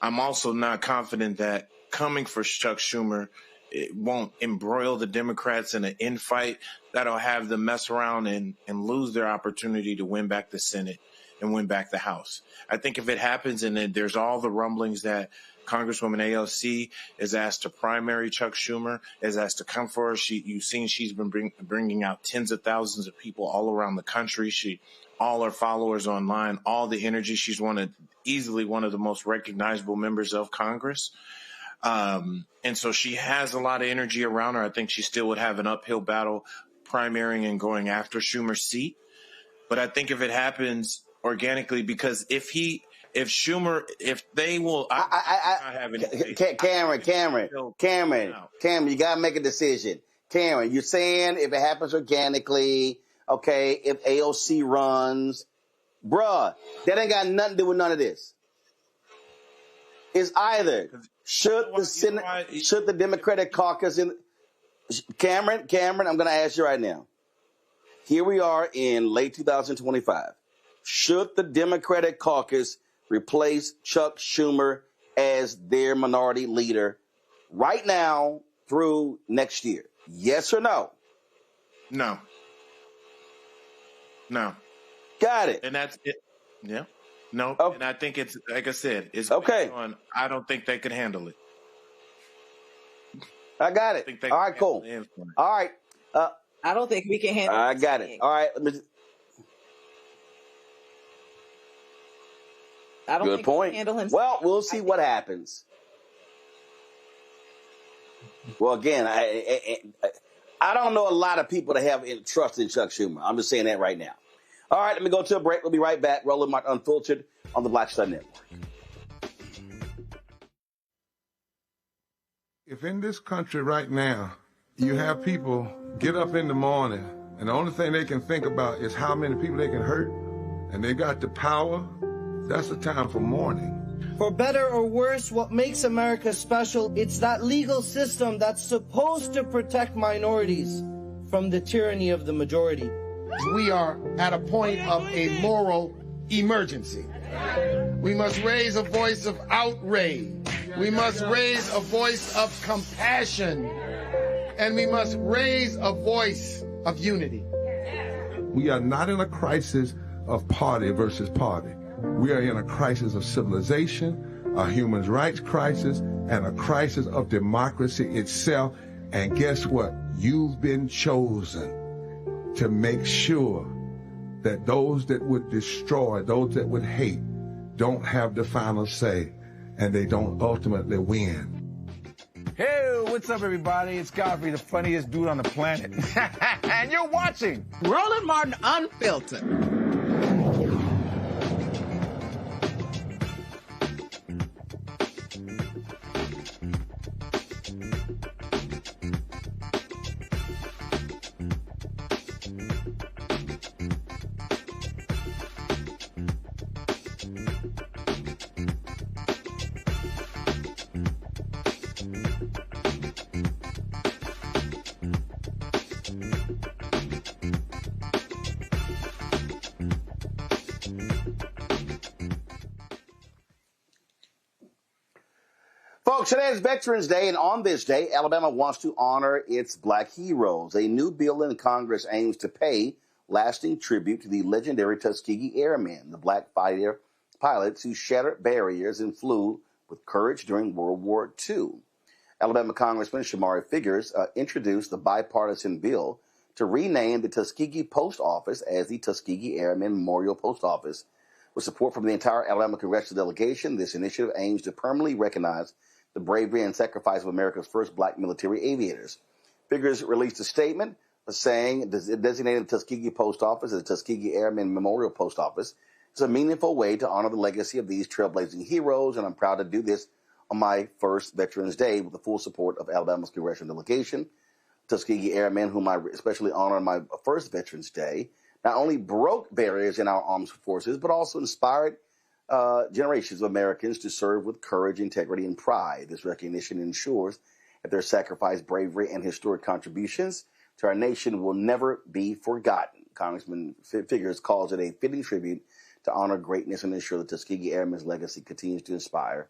I'm also not confident that coming for Chuck Schumer, it won't embroil the Democrats in an infight that'll have them mess around and lose their opportunity to win back the Senate and win back the House. I think if it happens and then there's all the rumblings that Congresswoman AOC is asked to primary Chuck Schumer, is asked to come for her. You've seen she's been bringing out tens of thousands of people all around the country. All her followers online, all the energy. She's easily one of the most recognizable members of Congress. And so she has a lot of energy around her. I think she still would have an uphill battle primarying and going after Schumer's seat. But I think if it happens organically, because if they will, Cameron, you gotta make a decision. Cameron, you're saying if it happens organically, okay, if AOC runs, bruh, that ain't got nothing to do with none of this. It's either Should the Democratic caucus Cameron, I'm going to ask you right now. Here we are in late 2025. Should the Democratic caucus replace Chuck Schumer as their minority leader right now through next year? Yes or no? No. Got it. And that's it. Yeah. No. Oh. And I think it's, like I said, it's okay. I don't think they could handle it. I got it. All right, cool. All right. I don't think we can handle it. I got it. All right. I don't Good think point. we can handle him. Well, we'll see what happens. Well, again, I don't know a lot of people that have trust in Chuck Schumer. I'm just saying that right now. All right, let me go to a break. We'll be right back. Roland Martin Unfiltered on the Black Star Network. If in this country right now you have people get up in the morning and the only thing they can think about is how many people they can hurt, and they got the power, that's the time for mourning. For better or worse, what makes America special, it's that legal system that's supposed to protect minorities from the tyranny of the majority. We are at a point of a moral emergency. We must raise a voice of outrage. We must raise a voice of compassion. And we must raise a voice of unity. We are not in a crisis of party versus party. We are in a crisis of civilization, a human rights crisis, and a crisis of democracy itself. And guess what? You've been chosen to make sure that those that would destroy, those that would hate, don't have the final say, and they don't ultimately win. Hey, what's up, everybody? It's Godfrey, the funniest dude on the planet. And you're watching Roland Martin Unfiltered. Folks, today is Veterans Day, and on this day, Alabama wants to honor its black heroes. A new bill in Congress aims to pay lasting tribute to the legendary Tuskegee Airmen, the black fighter pilots who shattered barriers and flew with courage during World War II. Alabama Congressman Shamari Figures introduced the bipartisan bill to rename the Tuskegee Post Office as the Tuskegee Airmen Memorial Post Office. With support from the entire Alabama congressional delegation, this initiative aims to permanently recognize the bravery and sacrifice of America's first black military aviators. Figures released a statement saying designating the Tuskegee Post Office as the Tuskegee Airmen Memorial Post Office is a meaningful way to honor the legacy of these trailblazing heroes, and I'm proud to do this on my first Veterans Day with the full support of Alabama's congressional delegation. Tuskegee Airmen, whom I especially honor on my first Veterans Day, not only broke barriers in our armed forces, but also inspired generations of Americans to serve with courage, integrity, and pride. This recognition ensures that their sacrifice, bravery, and historic contributions to our nation will never be forgotten. Congressman Figures calls it a fitting tribute to honor greatness and ensure the Tuskegee Airmen's legacy continues to inspire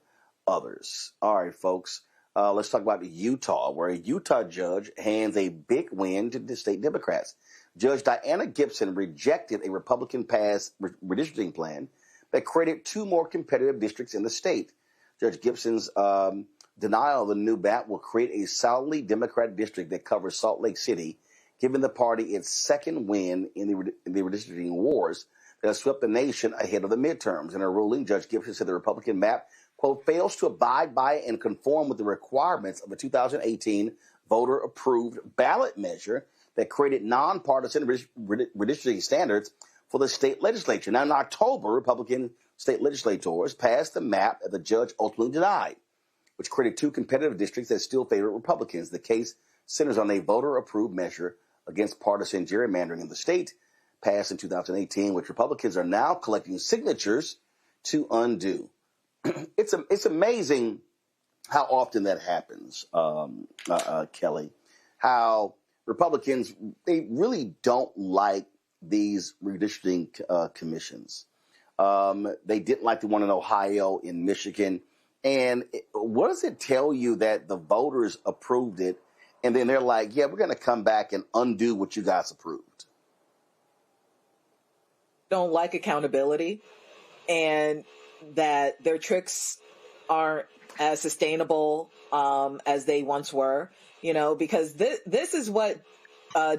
others. All right, folks, let's talk about Utah, where a Utah judge hands a big win to the state Democrats. Judge Diana Gibson rejected a Republican-passed redistricting plan that created 2 more competitive districts in the state. Judge Gibson's denial of the new map will create a solidly Democratic district that covers Salt Lake City, giving the party its second win in the redistricting wars that has swept the nation ahead of the midterms. In her ruling, Judge Gibson said the Republican map, quote, fails to abide by and conform with the requirements of a 2018 voter-approved ballot measure that created nonpartisan redistricting standards for the state legislature. Now, in October, Republican state legislators passed the map that the judge ultimately denied, which created 2 competitive districts that still favor Republicans. The case centers on a voter-approved measure against partisan gerrymandering in the state, passed in 2018, which Republicans are now collecting signatures to undo. It's amazing how often that happens, Kelly, how Republicans, they really don't like these redistricting commissions. They didn't like the one in Ohio, in Michigan. And what does it tell you that the voters approved it, and then they're like, yeah, we're going to come back and undo what you guys approved? Don't like accountability, and that their tricks aren't as sustainable as they once were, because this is what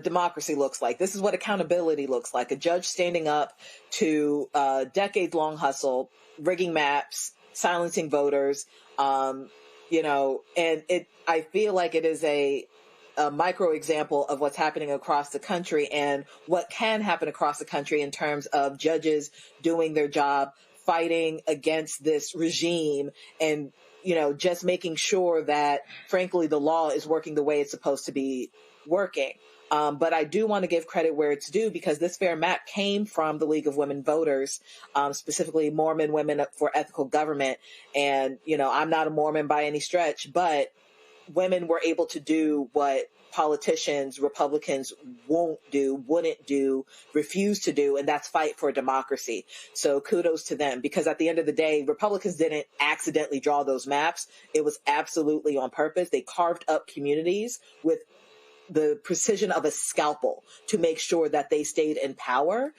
democracy looks like. This is what accountability looks like. A judge standing up to decades-long hustle, rigging maps, silencing voters, and I feel like it is a micro example of what's happening across the country and what can happen across the country in terms of judges doing their job, fighting against this regime, and just making sure that, frankly, the law is working the way it's supposed to be working. But I do want to give credit where it's due, because this fair map came from the League of Women Voters, specifically Mormon Women for Ethical Government. And, I'm not a Mormon by any stretch, but women were able to do what politicians, Republicans wouldn't do, refuse to do, and that's fight for democracy. So kudos to them, because at the end of the day, Republicans didn't accidentally draw those maps. It was absolutely on purpose. They carved up communities with the precision of a scalpel to make sure that they stayed in power,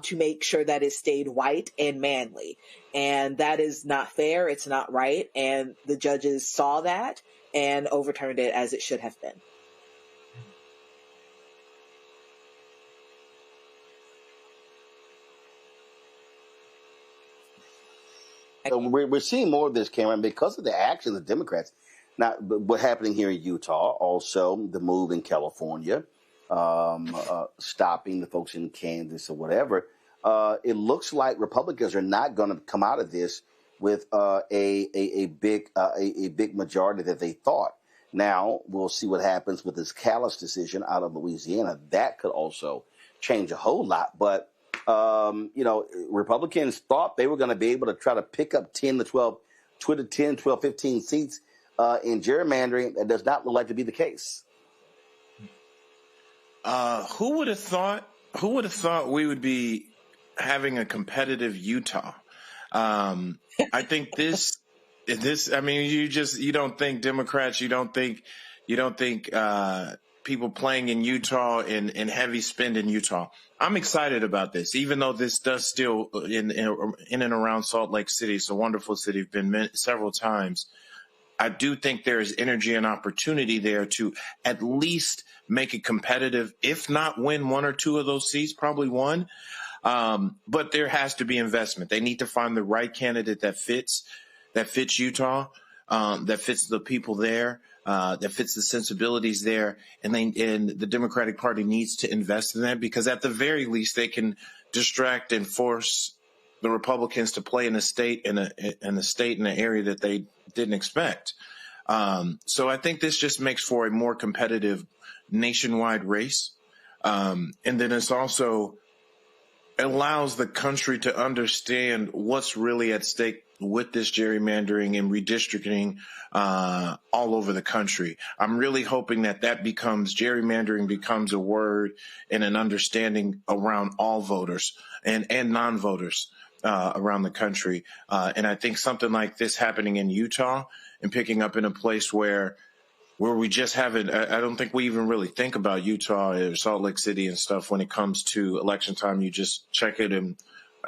to make sure that it stayed white and manly. And that is not fair. It's not right. And the judges saw that and overturned it as it should have been. So we're seeing more of this, Cameron, because of the action of the Democrats. Now, what's happening here in Utah, also the move in California, stopping the folks in Kansas or whatever. It looks like Republicans are not going to come out of this with a big majority that they thought. Now we'll see what happens with this Callis decision out of Louisiana. That could also change a whole lot. But Republicans thought they were going to be able to try to pick up 10 to 12, 15 seats in gerrymandering. That does not look like to be the case. Who would have thought? Who would have thought we would be having a competitive Utah? I think this. I mean, you don't think Democrats. You don't think people playing in Utah and heavy spend in Utah. I'm excited about this, even though this does still in and around Salt Lake City. It's a wonderful city. I've been several times. I do think there is energy and opportunity there to at least make it competitive, if not win one or two of those seats, probably one. But there has to be investment. They need to find the right candidate that fits Utah, that fits the people there, that fits the sensibilities there. And the Democratic Party needs to invest in that, because at the very least they can distract and force the Republicans to play in a state in an area that they didn't expect. So I think this just makes for a more competitive nationwide race. And then it's also allows the country to understand what's really at stake with this gerrymandering and redistricting all over the country. I'm really hoping that gerrymandering becomes a word and an understanding around all voters and non-voters around the country. And I think something like this happening in Utah and picking up in a place where we just haven't, I don't think we even really think about Utah or Salt Lake City and stuff when it comes to election time. You just check it and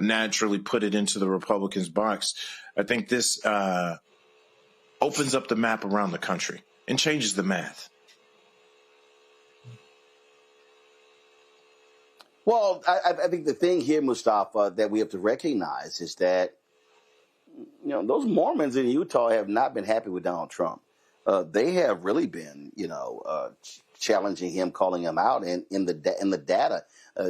naturally put it into the Republicans' box. I think this opens up the map around the country and changes the math. Well, I think the thing here, Mustafa, that we have to recognize is that, those Mormons in Utah have not been happy with Donald Trump. They have really been, challenging him, calling him out. And in the data,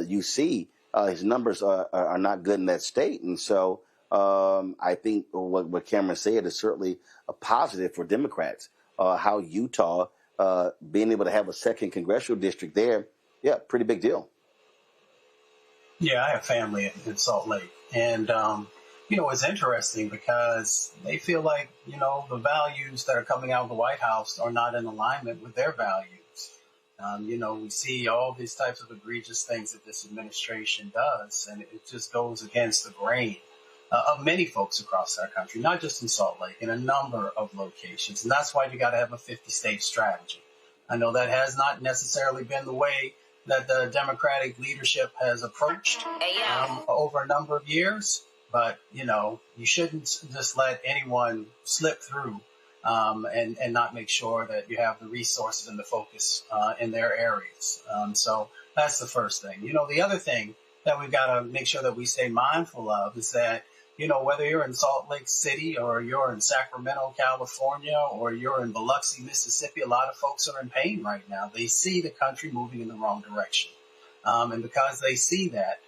you see his numbers are not good in that state. And so I think what Cameron said is certainly a positive for Democrats. How Utah being able to have a second congressional district there, pretty big deal. Yeah, I have family in Salt Lake. And it's interesting because they feel like, the values that are coming out of the White House are not in alignment with their values. We see all these types of egregious things that this administration does, and it just goes against the grain of many folks across our country, not just in Salt Lake, in a number of locations. And that's why you got to have a 50-state strategy. I know that has not necessarily been the way that the Democratic leadership has approached over a number of years. But, you shouldn't just let anyone slip through and not make sure that you have the resources and the focus in their areas. So that's the first thing. The other thing that we've got to make sure that we stay mindful of is that, whether you're in Salt Lake City or you're in Sacramento, California, or you're in Biloxi, Mississippi, a lot of folks are in pain right now. They see the country moving in the wrong direction. And because they see that,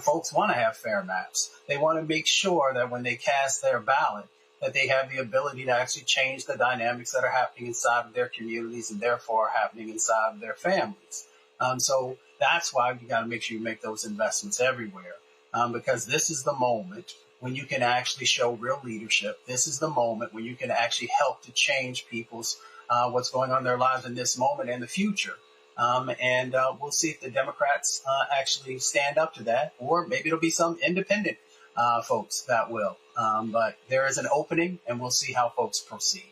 folks want to have fair maps. They want to make sure that when they cast their ballot, that they have the ability to actually change the dynamics that are happening inside of their communities and therefore happening inside of their families. So that's why you got to make sure you make those investments everywhere, because this is the moment when you can actually show real leadership. This is the moment when you can actually help to change people's what's going on in their lives in this moment and the future. And we'll see if the Democrats actually stand up to that, or maybe it'll be some independent folks that will. But there is an opening, and we'll see how folks proceed.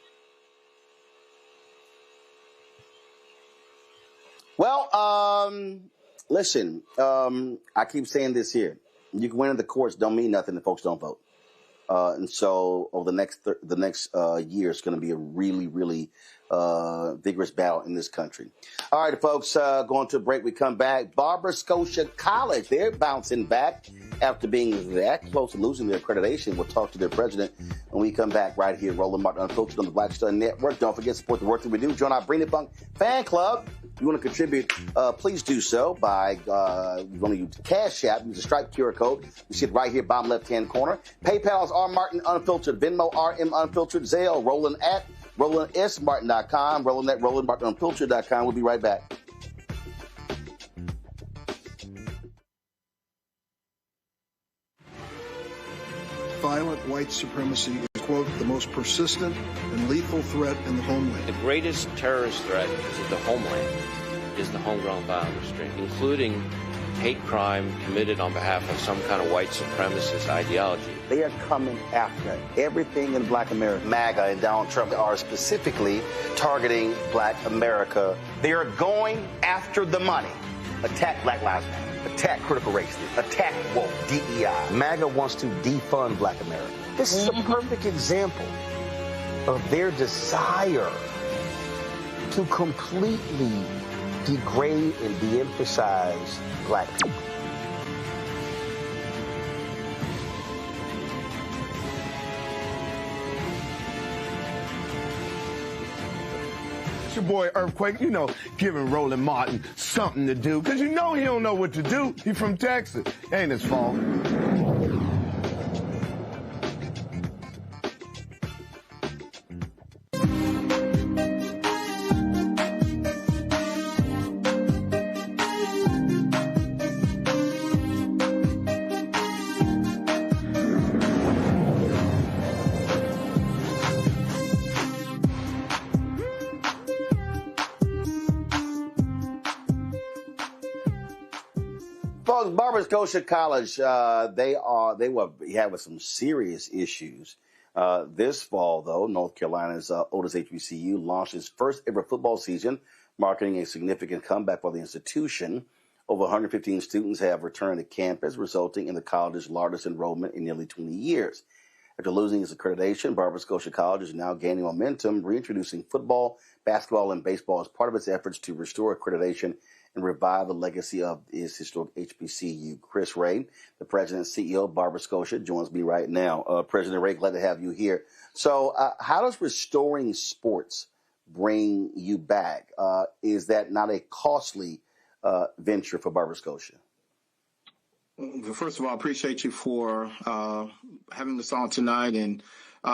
Well, listen, I keep saying this here. You can win in the courts, don't mean nothing if folks don't vote. And so over the next year, it's going to be a really, really vigorous battle in this country. All right, folks, going to a break. We come back. Barber-Scotia College, they're bouncing back after being that close to losing their accreditation. We'll talk to their president when we come back right here. Roland Martin Unfiltered on the Black Star Network. Don't forget to support the work that we do. Join our Bring It Bunk fan club. If you want to contribute, please do so by going to use Cash App. Use the Stripe QR code. You see it right here, bottom left-hand corner. PayPal is R Martin Unfiltered. Venmo, RM Unfiltered. Zelle, Roland at RolandSMartin.com. Roland at RolandMartinUnfiltered.com. We'll be right back. Violent white supremacy is, quote, the most persistent and lethal threat in the homeland. The greatest terrorist threat to the homeland is the homegrown violent restraint, including hate crime committed on behalf of some kind of white supremacist ideology. They are coming after everything in Black America. MAGA and Donald Trump are specifically targeting Black America. They are going after the money. Attack Black Lives Matter. Attack critical race theory. Attack woke, DEI. MAGA wants to defund Black America. This is a perfect example of their desire to completely degrade and de-emphasize Black people. It's your boy Earthquake, giving Roland Martin something to do, because he don't know what to do. He's from Texas. Ain't his fault. Barber-Scotia College, they were having some serious issues. This fall, though, North Carolina's oldest HBCU launched its first ever football season, marking a significant comeback for the institution. Over 115 students have returned to campus, resulting in the college's largest enrollment in nearly 20 years. After losing its accreditation, Barber-Scotia College is now gaining momentum, reintroducing football, basketball, and baseball as part of its efforts to restore accreditation and revive the legacy of its historic HBCU. Chris Ray, the president and CEO of Barber-Scotia, joins me right now. President Ray, glad to have you here. So how does restoring sports bring you back? Is that not a costly venture for Barber-Scotia? First of all, I appreciate you for having us on tonight. And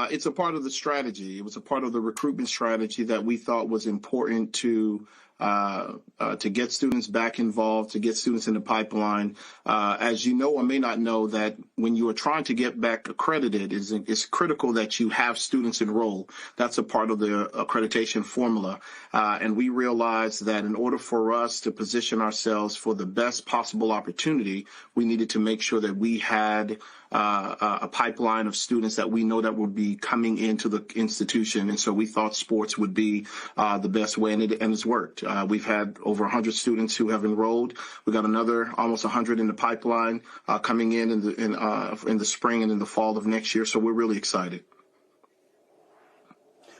it's a part of the strategy. It was a part of the recruitment strategy that we thought was important to to get students back involved, to get students in the pipeline. As you know or may not know, that when you are trying to get back accredited, it's critical that you have students enroll. That's a part of the accreditation formula. And we realized that in order for us to position ourselves for the best possible opportunity, we needed to make sure that we had a pipeline of students that we know that would be coming into the institution. And so we thought sports would be the best way, and it's worked. We've had over 100 students who have enrolled. We've got another almost 100 in the pipeline coming in the spring and in the fall of next year. So we're really excited.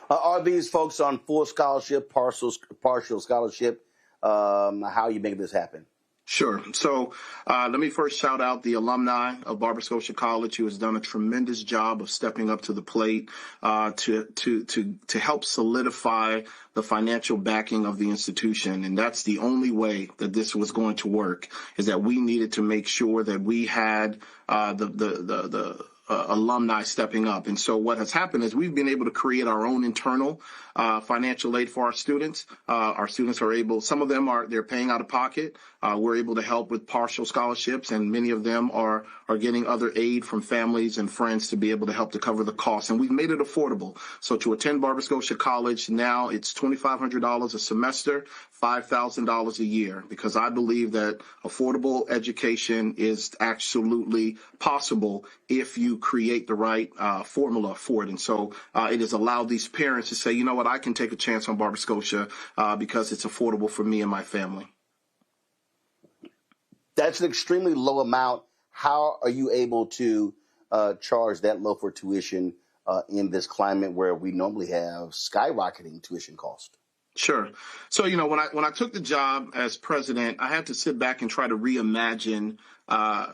Are these folks on full scholarship, partial scholarship? How are you making this happen? Sure. So let me first shout out the alumni of Barber-Scotia College, who has done a tremendous job of stepping up to the plate to help solidify the financial backing of the institution. And that's the only way that this was going to work, is that we needed to make sure that we had the alumni stepping up. And so what has happened is we've been able to create our own internal financial aid for our students. Our students are able, some of them they're paying out of pocket. We're able to help with partial scholarships, and many of them are getting other aid from families and friends to be able to help to cover the costs. And we've made it affordable. So to attend Barber-Scotia College now, it's $2,500 a semester, $5,000 a year, because I believe that affordable education is absolutely possible if you create the right formula for it. And so it has allowed these parents to say, you know what, I can take a chance on Barber-Scotia because it's affordable for me and my family. That's an extremely low amount. How are you able to charge that low for tuition in this climate where we normally have skyrocketing tuition costs? Sure. So, you know, when I took the job as president, I had to sit back and try to reimagine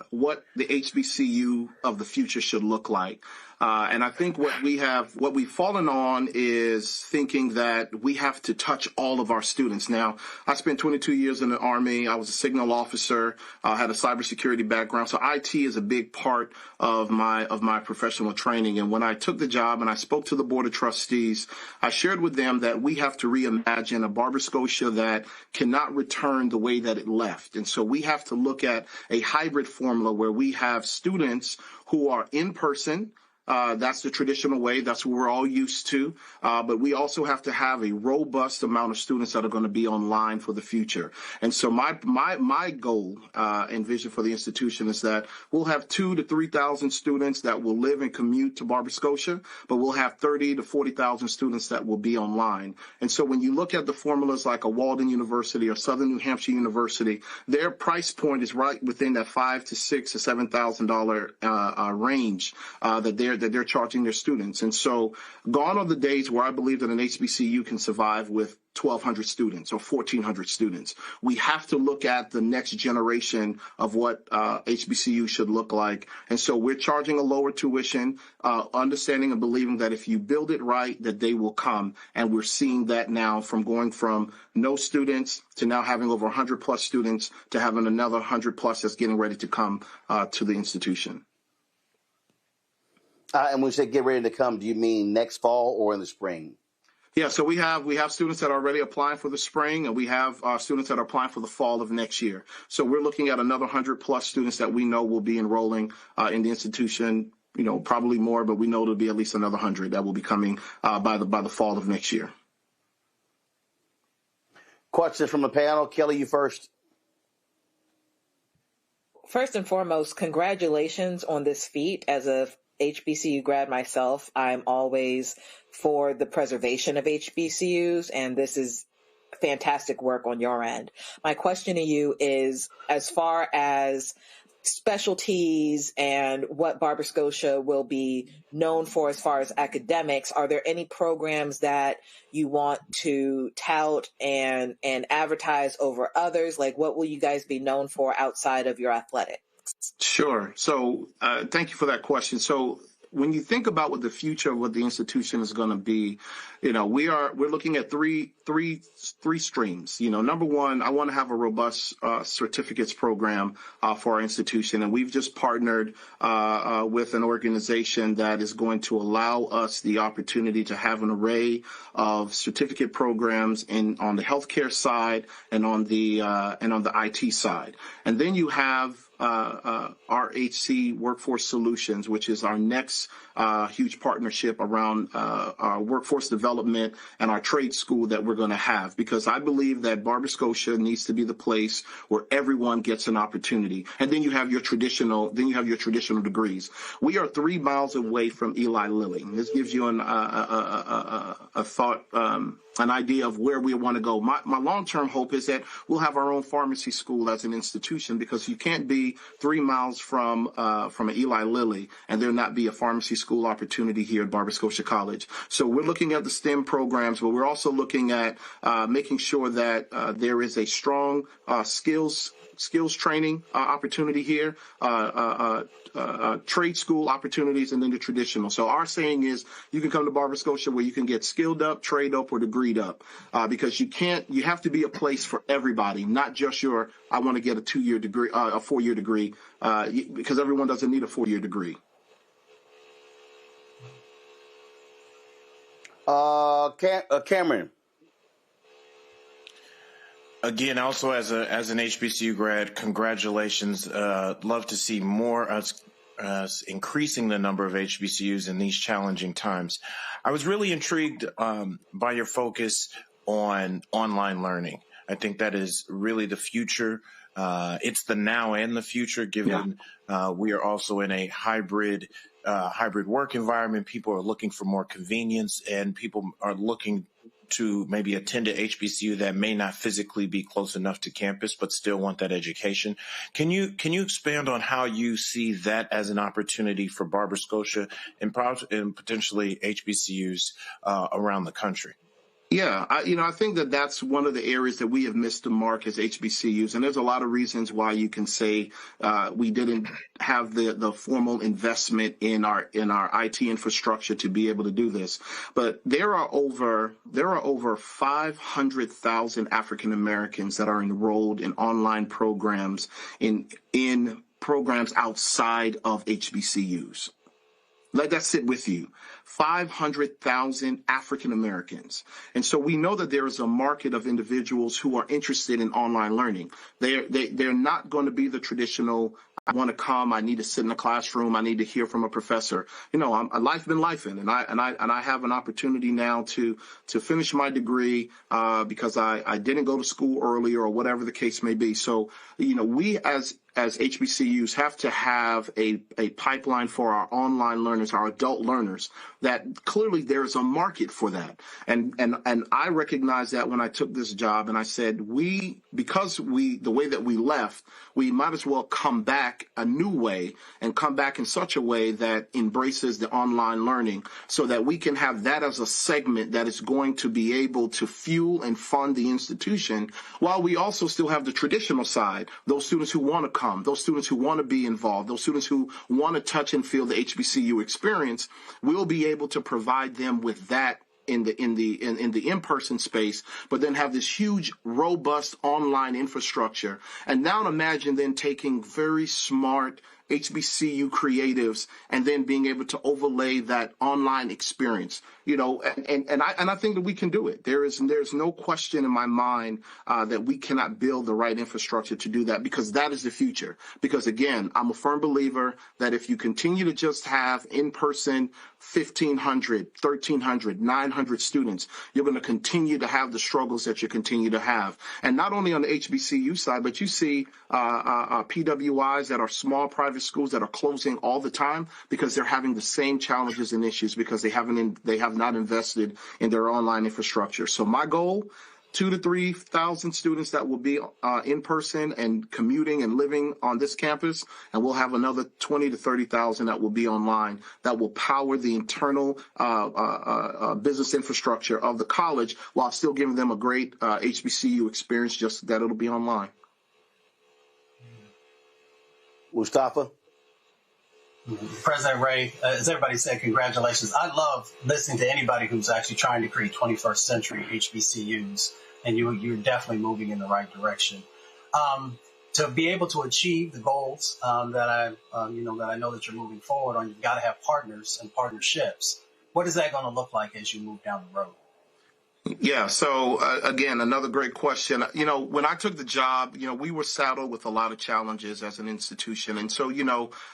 what the HBCU of the future should look like. And I think what we've fallen on is thinking that we have to touch all of our students. Now, I spent 22 years in the Army. I was a signal officer, had a cybersecurity background. So IT is a big part of my professional training. And when I took the job and I spoke to the Board of Trustees, I shared with them that we have to reimagine a Barber-Scotia that cannot return the way that it left. And so we have to look at a hybrid formula where we have students who are in person. That's the traditional way. That's what we're all used to. But we also have to have a robust amount of students that are going to be online for the future. And so my goal and vision for the institution is that we'll have 2,000 to 3,000 students that will live and commute to Barber-Scotia, but we'll have 30,000 to 40,000 students that will be online. And so when you look at the formulas like a Walden University or Southern New Hampshire University, their price point is right within that $5,000 to $6,000 to $7,000 range that they're charging their students. And so gone are the days where I believe that an HBCU can survive with 1,200 students or 1,400 students. We have to look at the next generation of what HBCU should look like. And so we're charging a lower tuition, understanding and believing that if you build it right, that they will come. And we're seeing that now, from going from no students to now having over 100 plus students to having another 100 plus that's getting ready to come to the institution. And when you say get ready to come, do you mean next fall or in the spring? Yeah, so we have students that are already applying for the spring, and we have students that are applying for the fall of next year. So we're looking at another 100 plus students that we know will be enrolling in the institution. You know, probably more, but we know there'll be at least another 100 that will be coming by the fall of next year. Questions from the panel. Kelly, you first. First and foremost, congratulations on this feat. As a HBCU grad myself, I'm always for the preservation of HBCUs, and this is fantastic work on your end. My question to you is, as far as specialties and what Barber-Scotia will be known for as far as academics, are there any programs that you want to tout and advertise over others? Like, what will you guys be known for outside of your athletics? Sure. So thank you for that question. So when you think about what the future of what the institution is going to be, we're looking at three streams. Number one, I want to have a robust certificates program for our institution, and we've just partnered with an organization that is going to allow us the opportunity to have an array of certificate programs on the healthcare side and on the IT side. And then you have RHC Workforce Solutions, which is our next huge partnership around our workforce development and our trade school that we're going to have, because I believe that Barber-Scotia needs to be the place where everyone gets an opportunity. And then you have your traditional degrees. We are 3 miles away from Eli Lilly. This gives you a thought, an idea of where we want to go. My long-term hope is that we'll have our own pharmacy school as an institution, because you can't be 3 miles from an Eli Lilly and there not be a pharmacy school opportunity here at Barber-Scotia College. So we're looking at the STEM programs, but we're also looking at making sure that there is a strong skills training opportunity here, trade school opportunities, and then the traditional. So our saying is you can come to Barber-Scotia where you can get skilled up, trade up, or degreed up, because you have to be a place for everybody, not just I want to get a 2-year degree, a 4-year degree, because everyone doesn't need a 4-year degree. Cameron. Again, also as an HBCU grad, congratulations. Love to see more increasing the number of HBCUs in these challenging times. I was really intrigued by your focus on online learning. I think that is really the future. It's the now and the future, given we are also in a hybrid work environment. People are looking for more convenience, and people are looking to maybe attend a HBCU that may not physically be close enough to campus, but still want that education. Can you expand on how you see that as an opportunity for Barber-Scotia and potentially HBCUs around the country? Yeah, I think that that's one of the areas that we have missed the mark as HBCUs, and there's a lot of reasons why you can say we didn't have the formal investment in our IT infrastructure to be able to do this. But there are over 500,000 African Americans that are enrolled in online programs in programs outside of HBCUs. Let that sit with you. 500,000 African Americans. And so we know that there is a market of individuals who are interested in online learning. They're not going to be the traditional, I want to come, I need to sit in a classroom, I need to hear from a professor. Life been lifing, and I have an opportunity now to finish my degree because I didn't go to school earlier, or whatever the case may be. So, we as HBCUs have to have a pipeline for our online learners, our adult learners, that clearly there's a market for that. And I recognize that when I took this job, and I said, because the way that we left, we might as well come back a new way, and come back in such a way that embraces the online learning, so that we can have that as a segment that is going to be able to fuel and fund the institution, while we also still have the traditional side, those students who want to come, those students who want to be involved, those students who want to touch and feel the HBCU experience. We'll be able to provide them with that in the in-person space, but then have this huge, robust online infrastructure. And now imagine then taking very smart HBCU creatives and then being able to overlay that online experience, and I think that we can do it. There's no question in my mind that we cannot build the right infrastructure to do that, because that is the future. Because again, I'm a firm believer that if you continue to just have in-person 1,500, 1,300, 900 students, you're going to continue to have the struggles that you continue to have. And not only on the HBCU side, but you see PWIs that are small private schools that are closing all the time because they're having the same challenges and issues because they have not invested in their online infrastructure. So my goal, 2,000 to 3,000 students that will be in person and commuting and living on this campus, and we'll have another 20,000 to 30,000 that will be online, that will power the internal business infrastructure of the college, while still giving them a great HBCU experience, just that it'll be online. Mustafa? President Ray, as everybody said, congratulations. I love listening to anybody who's actually trying to create 21st century HBCUs, and you're definitely moving in the right direction. To be able to achieve the goals that I know that you're moving forward on, you've got to have partners and partnerships. What is that going to look like as you move down the road? Yeah. So again, another great question. When I took the job, we were saddled with a lot of challenges as an institution. And so,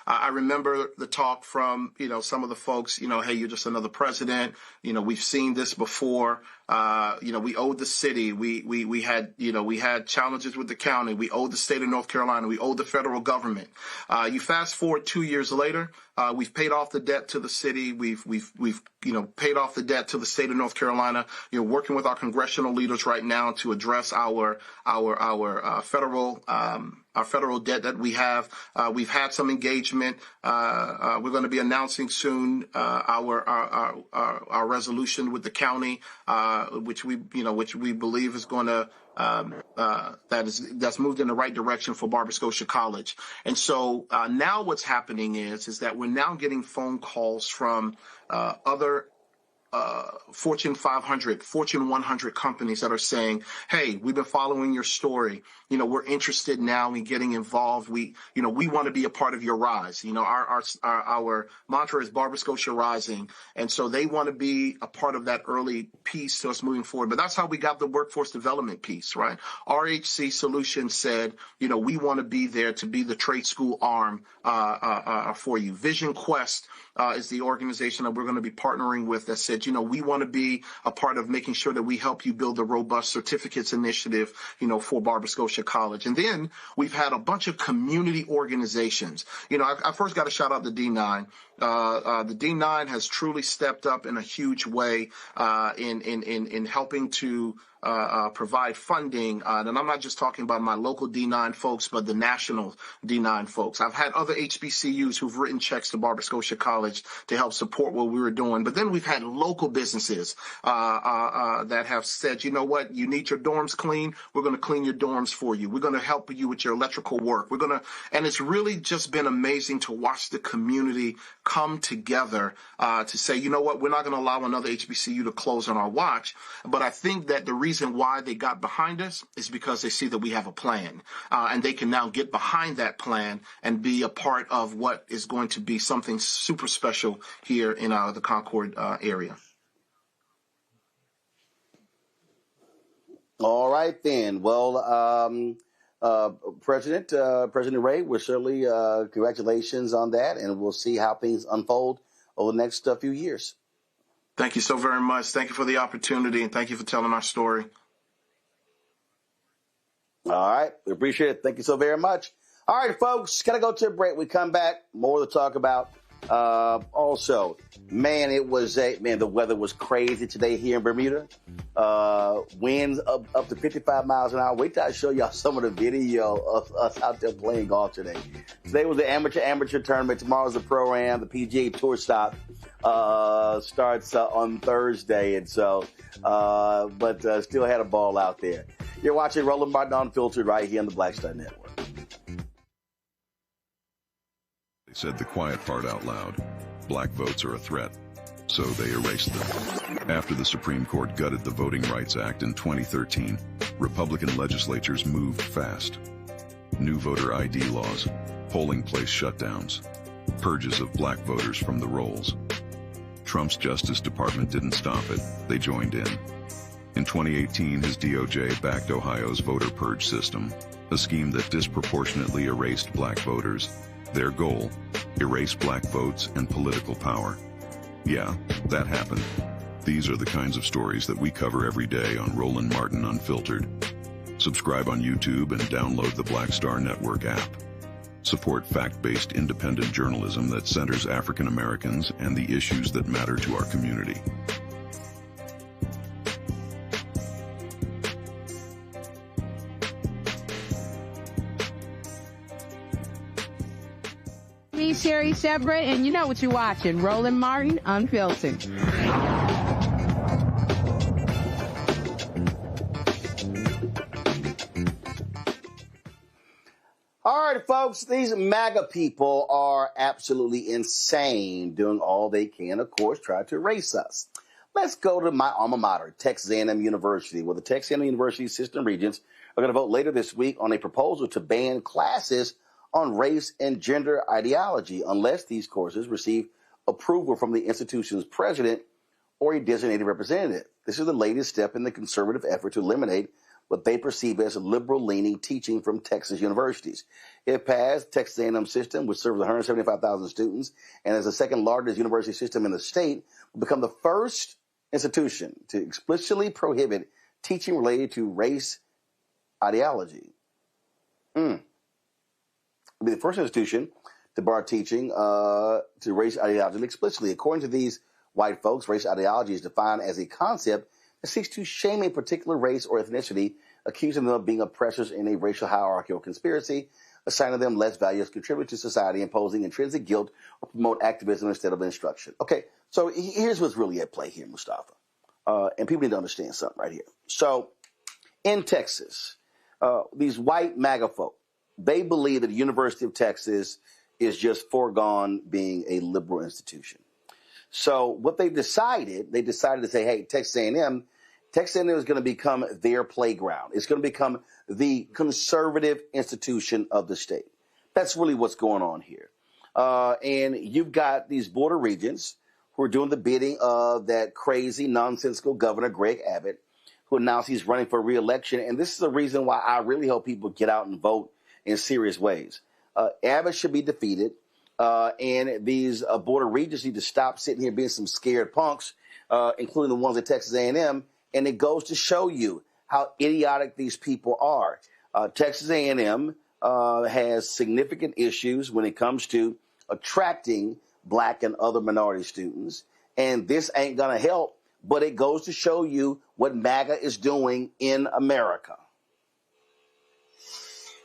I remember the talk from, some of the folks, hey, you're just another president. We've seen this before. We owed the city. We had challenges with the county. We owed the state of North Carolina. We owed the federal government. You fast forward 2 years later, we've paid off the debt to the city. We've paid off the debt to the state of North Carolina. Working with our congressional leaders right now to address our federal debt that we have. We've had some engagement. We're going to be announcing soon our resolution with the county, which we believe is going to that's moved in the right direction for Barber-Scotia College. And so now what's happening is that we're now getting phone calls from other Fortune 500, Fortune 100 companies that are saying, hey, we've been following your story. We're interested now in getting involved. We want to be a part of your rise. Our mantra is Barber-Scotia Rising. And so they want to be a part of that early piece to us moving forward. But that's how we got the workforce development piece, right? RHC Solutions said, we want to be there to be the trade school arm for you. Vision Quest is the organization that we're going to be partnering with that said, we want to be a part of making sure that we help you build a robust certificates initiative, for Barber-Scotia College. And then we've had a bunch of community organizations. I first got to shout out the D9. The D9 has truly stepped up in a huge way in helping to provide funding. And I'm not just talking about my local D9 folks, but the national D9 folks. I've had other HBCUs who've written checks to Barber-Scotia College to help support what we were doing. But then we've had local businesses that have said, you know what, you need your dorms clean. We're going to clean your dorms for you. We're going to help you with your electrical work. And it's really just been amazing to watch the community come together to say, you know what, we're not going to allow another HBCU to close on our watch. But I think that the reason why they got behind us is because they see that we have a plan, and they can now get behind that plan and be a part of what is going to be something super special here in the Concord area. All right, then. Well, President Ray, we're certainly congratulations on that, and we'll see how things unfold over the next few years. Thank you so very much. Thank you for the opportunity, and thank you for telling our story. All right. We appreciate it. Thank you so very much. All right, folks, got to go to a break. We come back, more to talk about. Also, man, the weather was crazy today here in Bermuda. Winds up to 55 miles an hour. Wait till I show y'all some of the video of us out there playing golf today. Today was the amateur tournament. Tomorrow's the pro-am. The PGA Tour stop starts on Thursday. And so, but still had a ball out there. You're watching Roland Martin Unfiltered right here on the Black Star Network. They said the quiet part out loud. Black votes are a threat, so they erased them. After the Supreme Court gutted the Voting Rights Act in 2013, Republican legislatures moved fast. New voter ID laws, polling place shutdowns, purges of black voters from the rolls. Trump's Justice Department didn't stop it, they joined in. In 2018, his DOJ backed Ohio's voter purge system, a scheme that disproportionately erased black voters. Their goal, erase black votes and political power. Yeah, that happened. These are the kinds of stories that we cover every day on Roland Martin Unfiltered. Subscribe on YouTube and download the Black Star Network app. Support fact-based independent journalism that centers African Americans and the issues that matter to our community. Me, Sherry Shepard, and you know what you're watching, Roland Martin Unfiltered. All right, folks, these MAGA people are absolutely insane, doing all they can, of course, try to erase us. Let's go to my alma mater, Texas A&M University, where the Texas A&M University system regents are going to vote later this week on a proposal to ban classes on race and gender ideology unless these courses receive approval from the institution's president or a designated representative. This is the latest step in the conservative effort to eliminate what they perceive as liberal-leaning teaching from Texas universities. If passed, Texas A&M system, which serves 175,000 students and is the second largest university system in the state, will become the first institution to explicitly prohibit teaching related to race ideology. It'll be the first institution to bar teaching to race ideology explicitly. According to these white folks, race ideology is defined as a concept that seeks to shame a particular race or ethnicity, accusing them of being oppressors in a racial hierarchical conspiracy, assigning them less value as contributors to society, imposing intrinsic guilt, or promote activism instead of instruction. Okay, so here's what's really at play here, Mustafa. And people need to understand something right here. So in Texas, these white MAGA folk, they believe that the University of Texas is just foregone being a liberal institution. So what they decided to say, hey, Texas A&M is going to become their playground. It's going to become the conservative institution of the state. That's really what's going on here. And you've got these border regents who are doing the bidding of that crazy, nonsensical Governor Greg Abbott, who announced he's running for re-election. And this is the reason why I really hope people get out and vote in serious ways. Abbott should be defeated. And these border regents need to stop sitting here being some scared punks, including the ones at Texas A&M. And it goes to show you how idiotic these people are. Texas A&M has significant issues when it comes to attracting black and other minority students. And this ain't going to help, but it goes to show you what MAGA is doing in America.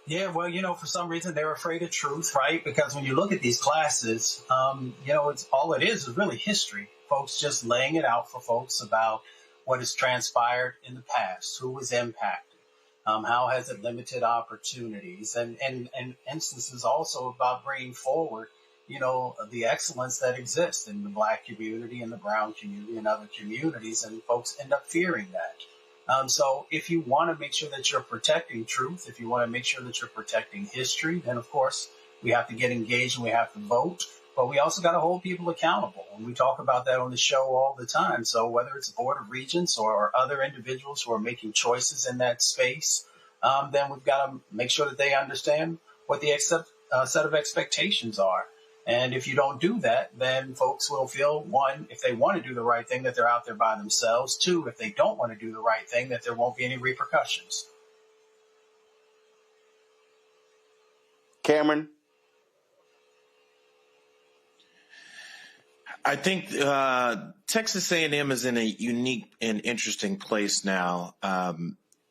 Yeah, well, for some reason they're afraid of truth, right? Because when you look at these classes, it's all it is really history. Folks just laying it out for folks about what has transpired in the past, who was impacted, how has it limited opportunities, and instances also about bringing forward, the excellence that exists in the black community and the brown community and other communities, and folks end up fearing that. So if you want to make sure that you're protecting truth, if you want to make sure that you're protecting history, then of course we have to get engaged and we have to vote, but we also got to hold people accountable. And we talk about that on the show all the time. So whether it's Board of Regents or other individuals who are making choices in that space, then we've got to make sure that they understand what the set of expectations are. And if you don't do that, then folks will feel, one, if they want to do the right thing, that they're out there by themselves. Two, if they don't want to do the right thing, that there won't be any repercussions. Cameron? I think Texas A&M is in a unique and interesting place now.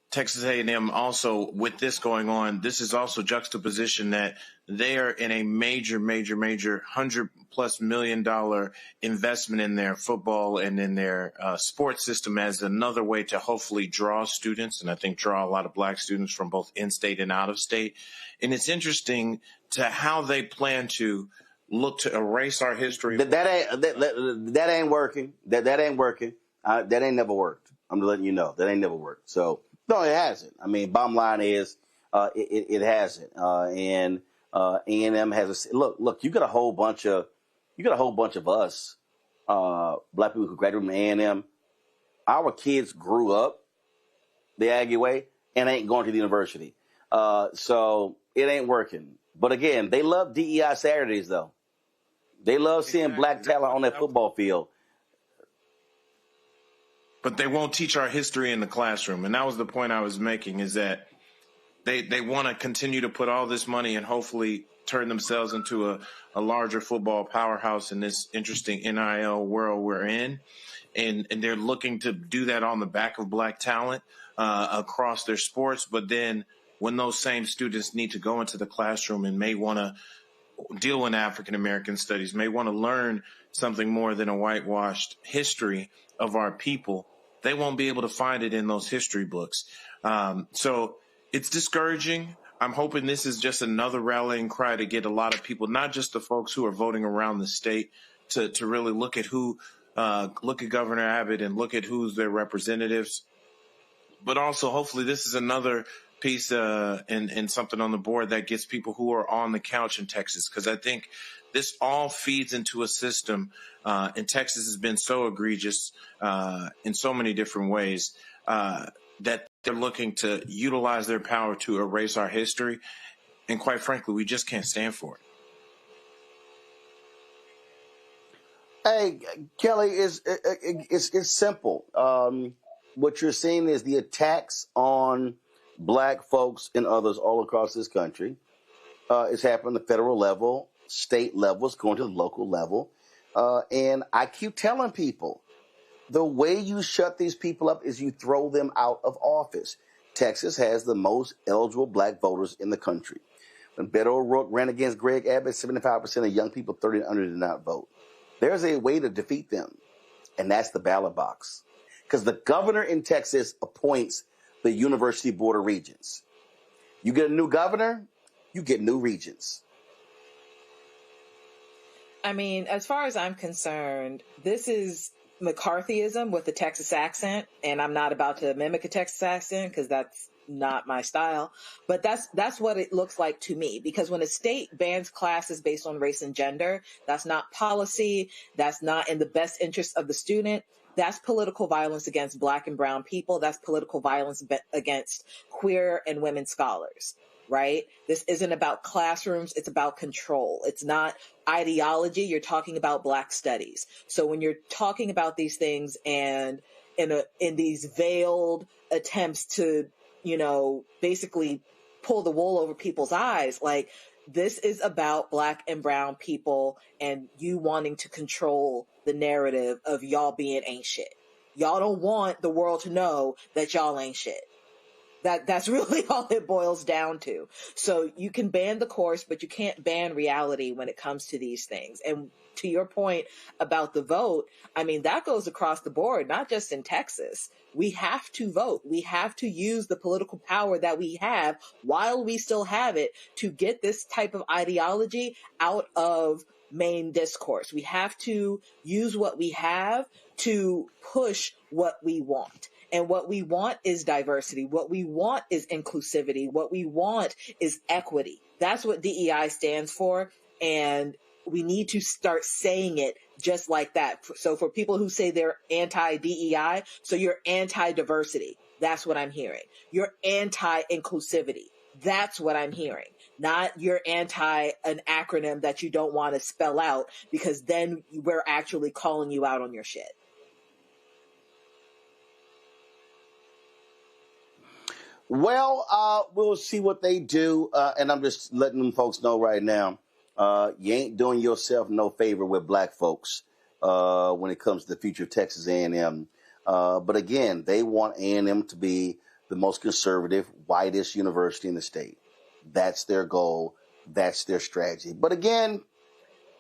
Texas A&M also, with this going on, this is also juxtaposition that they are in a major $100+ million investment in their football and in their sports system as another way to hopefully draw students, and I think draw a lot of black students from both in-state and out of state. And it's interesting to how they plan to look to erase our history. That ain't working. That ain't working. That ain't never worked. I'm letting you know that ain't never worked. So. No, it hasn't. I mean, bottom line is, it hasn't. And A&M has look. You got a whole bunch of us, black people who graduated from A&M. Our kids grew up the Aggie way and ain't going to the university. So it ain't working. But again, they love DEI Saturdays though. They love seeing black talent on that football field. But they won't teach our history in the classroom. And that was the point I was making, is that they want to continue to put all this money and hopefully turn themselves into a larger football powerhouse in this interesting NIL world we're in. And they're looking to do that on the back of black talent across their sports. But then when those same students need to go into the classroom and may want to deal with African-American studies, may want to learn something more than a whitewashed history of our people, they won't be able to find it in those history books. So it's discouraging. I'm hoping this is just another rallying cry to get a lot of people, not just the folks who are voting around the state, to really look at look at Governor Abbott and look at who's their representatives. But also, hopefully, this is another piece and something on the board that gets people who are on the couch in Texas, because I think this all feeds into a system, and Texas has been so egregious in so many different ways that they're looking to utilize their power to erase our history, and quite frankly, we just can't stand for it. Hey, Kelly, it's simple. What you're seeing is the attacks on black folks and others all across this country. It's happening at the federal level, state level, it's going to the local level. And I keep telling people, the way you shut these people up is you throw them out of office. Texas has the most eligible black voters in the country. When Beto O'Rourke ran against Greg Abbott, 75% of young people 30 and under did not vote. There's a way to defeat them, and that's the ballot box. Because the governor in Texas appoints the University Board of Regents. You get a new governor, you get new regents. I mean, as far as I'm concerned, this is McCarthyism with a Texas accent, and I'm not about to mimic a Texas accent because that's not my style, but that's what it looks like to me. Because when a state bans classes based on race and gender, that's not policy, that's not in the best interest of the student. That's political violence against black and brown people. That's political violence against queer and women scholars, right? This isn't about classrooms. It's about control. It's not ideology. You're talking about black studies. So when you're talking about these things and in these veiled attempts to, basically pull the wool over people's eyes, like, this is about black and brown people and you wanting to control the narrative of y'all being ain't shit. Y'all don't want the world to know that y'all ain't shit. That's really all it boils down to. So you can ban the course, but you can't ban reality when it comes to these things. And to your point about the vote, I mean, that goes across the board, not just in Texas. We have to vote. We have to use the political power that we have while we still have it to get this type of ideology out of main discourse. We have to use what we have to push what we want. And what we want is diversity. What we want is inclusivity. What we want is equity. That's what DEI stands for. And we need to start saying it just like that. So for people who say they're anti-DEI, so you're anti-diversity. That's what I'm hearing. You're anti-inclusivity. That's what I'm hearing. Not you're anti an acronym that you don't want to spell out, because then we're actually calling you out on your shit. Well, we'll see what they do. And I'm just letting them folks know right now, you ain't doing yourself no favor with black folks when it comes to the future of Texas A&M. But again, they want A&M to be the most conservative, whitest university in the state. That's their goal. That's their strategy. But again,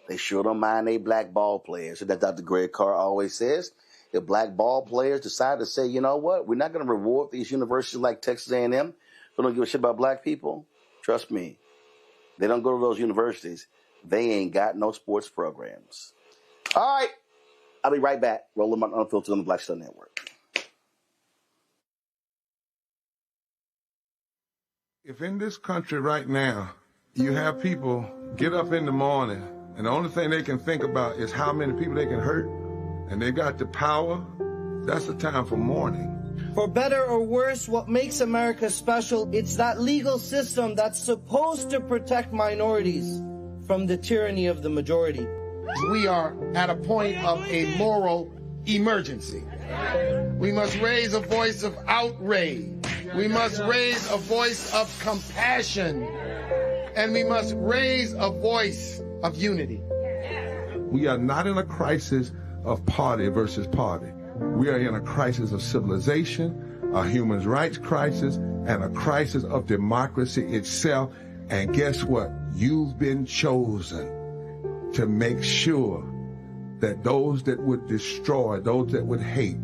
they sure don't mind they black ball players. And that Dr. Greg Carr always says, if black ball players decide to say, you know what, we're not going to reward these universities like Texas A&M who don't give a shit about black people, trust me, they don't go to those universities. They ain't got no sports programs. All right. I'll be right back. Roland Martin Unfiltered on the Black Star Network. If in this country right now, you have people get up in the morning and the only thing they can think about is how many people they can hurt, and they got the power, that's the time for mourning. For better or worse, what makes America special, it's that legal system that's supposed to protect minorities from the tyranny of the majority. We are at a point of a moral emergency. We must raise a voice of outrage. We must raise a voice of compassion. And we must raise a voice of unity. We are not in a crisis of party versus party. We are in a crisis of civilization, a human rights crisis, and a crisis of democracy itself. And guess what? You've been chosen to make sure that those that would destroy, those that would hate,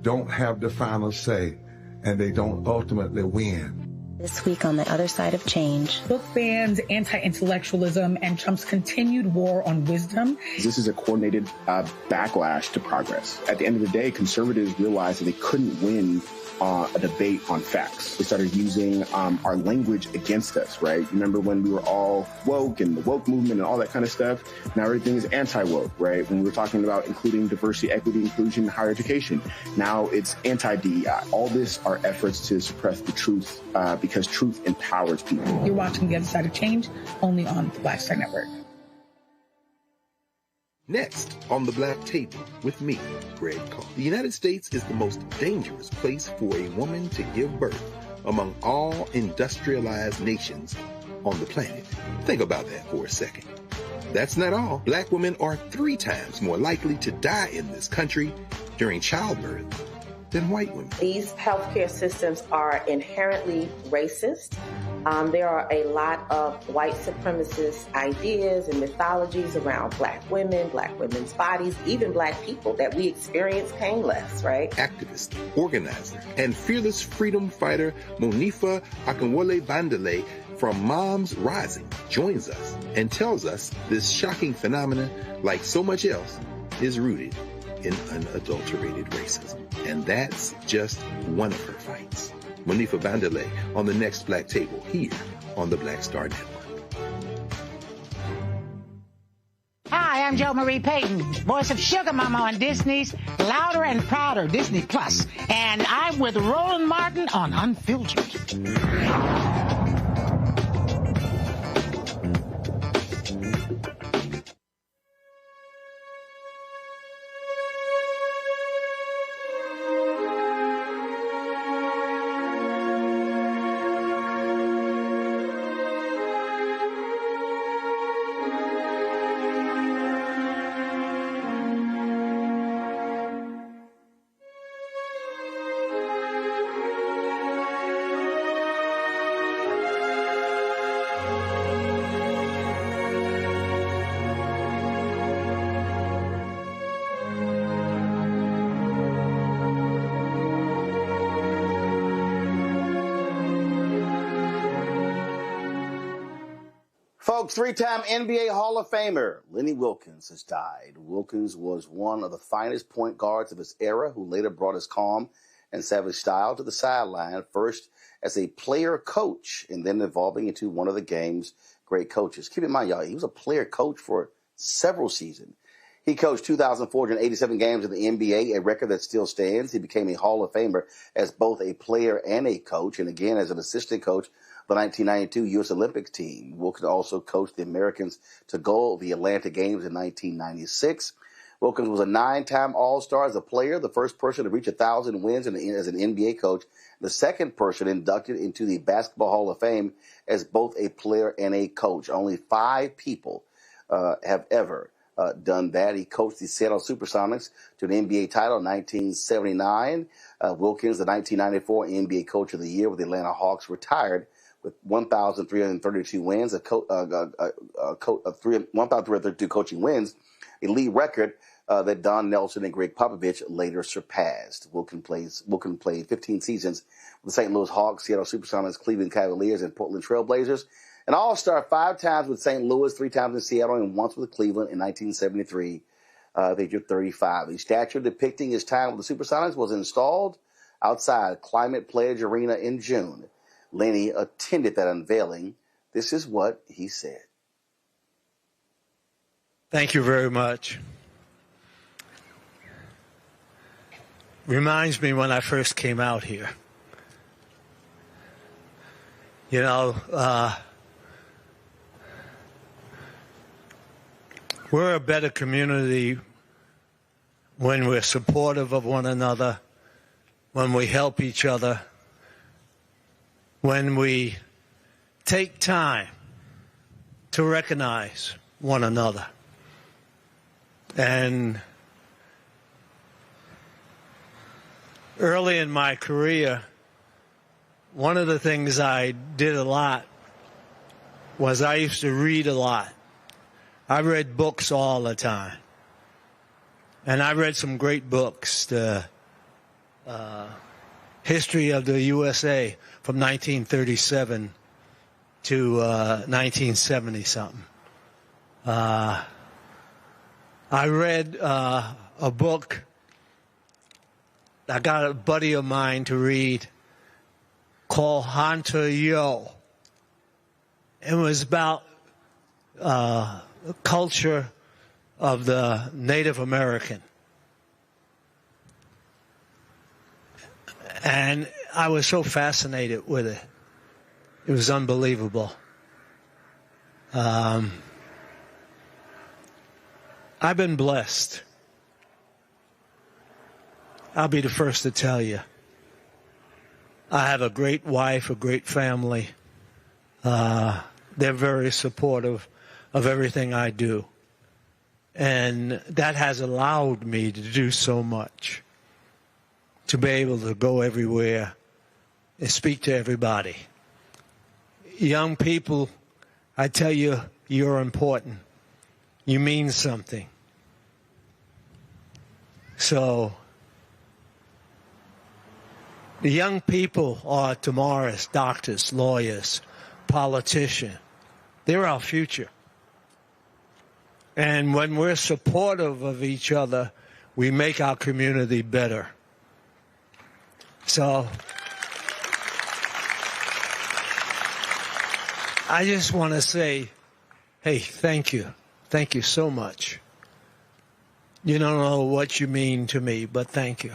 don't have the final say, and they don't ultimately win. This week on The Other Side of Change. Book bans, anti-intellectualism, and Trump's continued war on wisdom. This is a coordinated backlash to progress. At the end of the day, conservatives realized that they couldn't win a debate on facts. They started using our language against us, right? Remember when we were all woke and the woke movement and all that kind of stuff? Now everything is anti-woke, right? When we were talking about including diversity, equity, inclusion, higher education, now it's anti-DEI. All this are efforts to suppress the truth because truth empowers people. You're watching The Other Side of Change only on the Black Star Network. Next on The Black Table with me, Greg Carr. The United States is the most dangerous place for a woman to give birth among all industrialized nations on the planet. Think about that for a second. That's not all. Black women are 3 times more likely to die in this country during childbirth than white women. These healthcare systems are inherently racist. There are a lot of white supremacist ideas and mythologies around black women, black women's bodies, even black people that we experience painless, right? Activist, organizer, and fearless freedom fighter Monifa Akinwole-Bandele from Moms Rising joins us and tells us this shocking phenomenon, like so much else, is rooted in unadulterated racism. And that's just one of her fights. Monifa Bandele on the next Black Table here on the Black Star Network. Hi, I'm Jo Marie Payton, voice of Sugar Mama on Disney's Louder and Prouder Disney Plus, and I'm with Roland Martin on Unfiltered. Folks, 3-time NBA Hall of Famer Lenny Wilkens has died. Wilkens was one of the finest point guards of his era who later brought his calm and savage style to the sideline, first as a player coach and then evolving into one of the game's great coaches. Keep in mind, y'all, he was a player coach for several seasons. He coached 2,487 games in the NBA, a record that still stands. He became a Hall of Famer as both a player and a coach, and again as an assistant coach the 1992 U.S. Olympics team. Wilkens also coached the Americans to gold the Atlanta Games in 1996. Wilkens was a 9-time All-Star as a player, the first person to reach 1,000 wins as an NBA coach, the second person inducted into the Basketball Hall of Fame as both a player and a coach. Only 5 people have ever done that. He coached the Seattle Supersonics to an NBA title in 1979. Wilkens, the 1994 NBA Coach of the Year with the Atlanta Hawks, retired with 1,332 wins, 1,332 coaching wins, a league record that Don Nelson and Greg Popovich later surpassed. Wilkens played 15 seasons with the St. Louis Hawks, Seattle Supersonics, Cleveland Cavaliers, and Portland Trail Blazers. An All-Star 5 times with St. Louis, 3 times in Seattle, and once with Cleveland in 1973, at the age of 35. A statue depicting his time with the Supersonics was installed outside Climate Pledge Arena in June. Lenny attended that unveiling. This is what he said. Thank you very much. Reminds me when I first came out here. You know, we're a better community when we're supportive of one another, when we help each other, when we take time to recognize one another. And early in my career, one of the things I did a lot was I used to read a lot. I read books all the time. And I read some great books. history of the USA from 1937 to 1970 something. I read a book. I got a buddy of mine to read called Hunter Yo. It was about the culture of the Native American. And I was so fascinated with it. It was unbelievable. I've been blessed. I'll be the first to tell you. I have a great wife, a great family. They're very supportive of everything I do. And that has allowed me to do so much. To be able to go everywhere and speak to everybody. Young people, I tell you, you're important. You mean something. So, the young people are tomorrow's doctors, lawyers, politicians. They're our future. And when we're supportive of each other, we make our community better. So, I just want to say, hey, thank you. Thank you so much. You don't know what you mean to me, but thank you.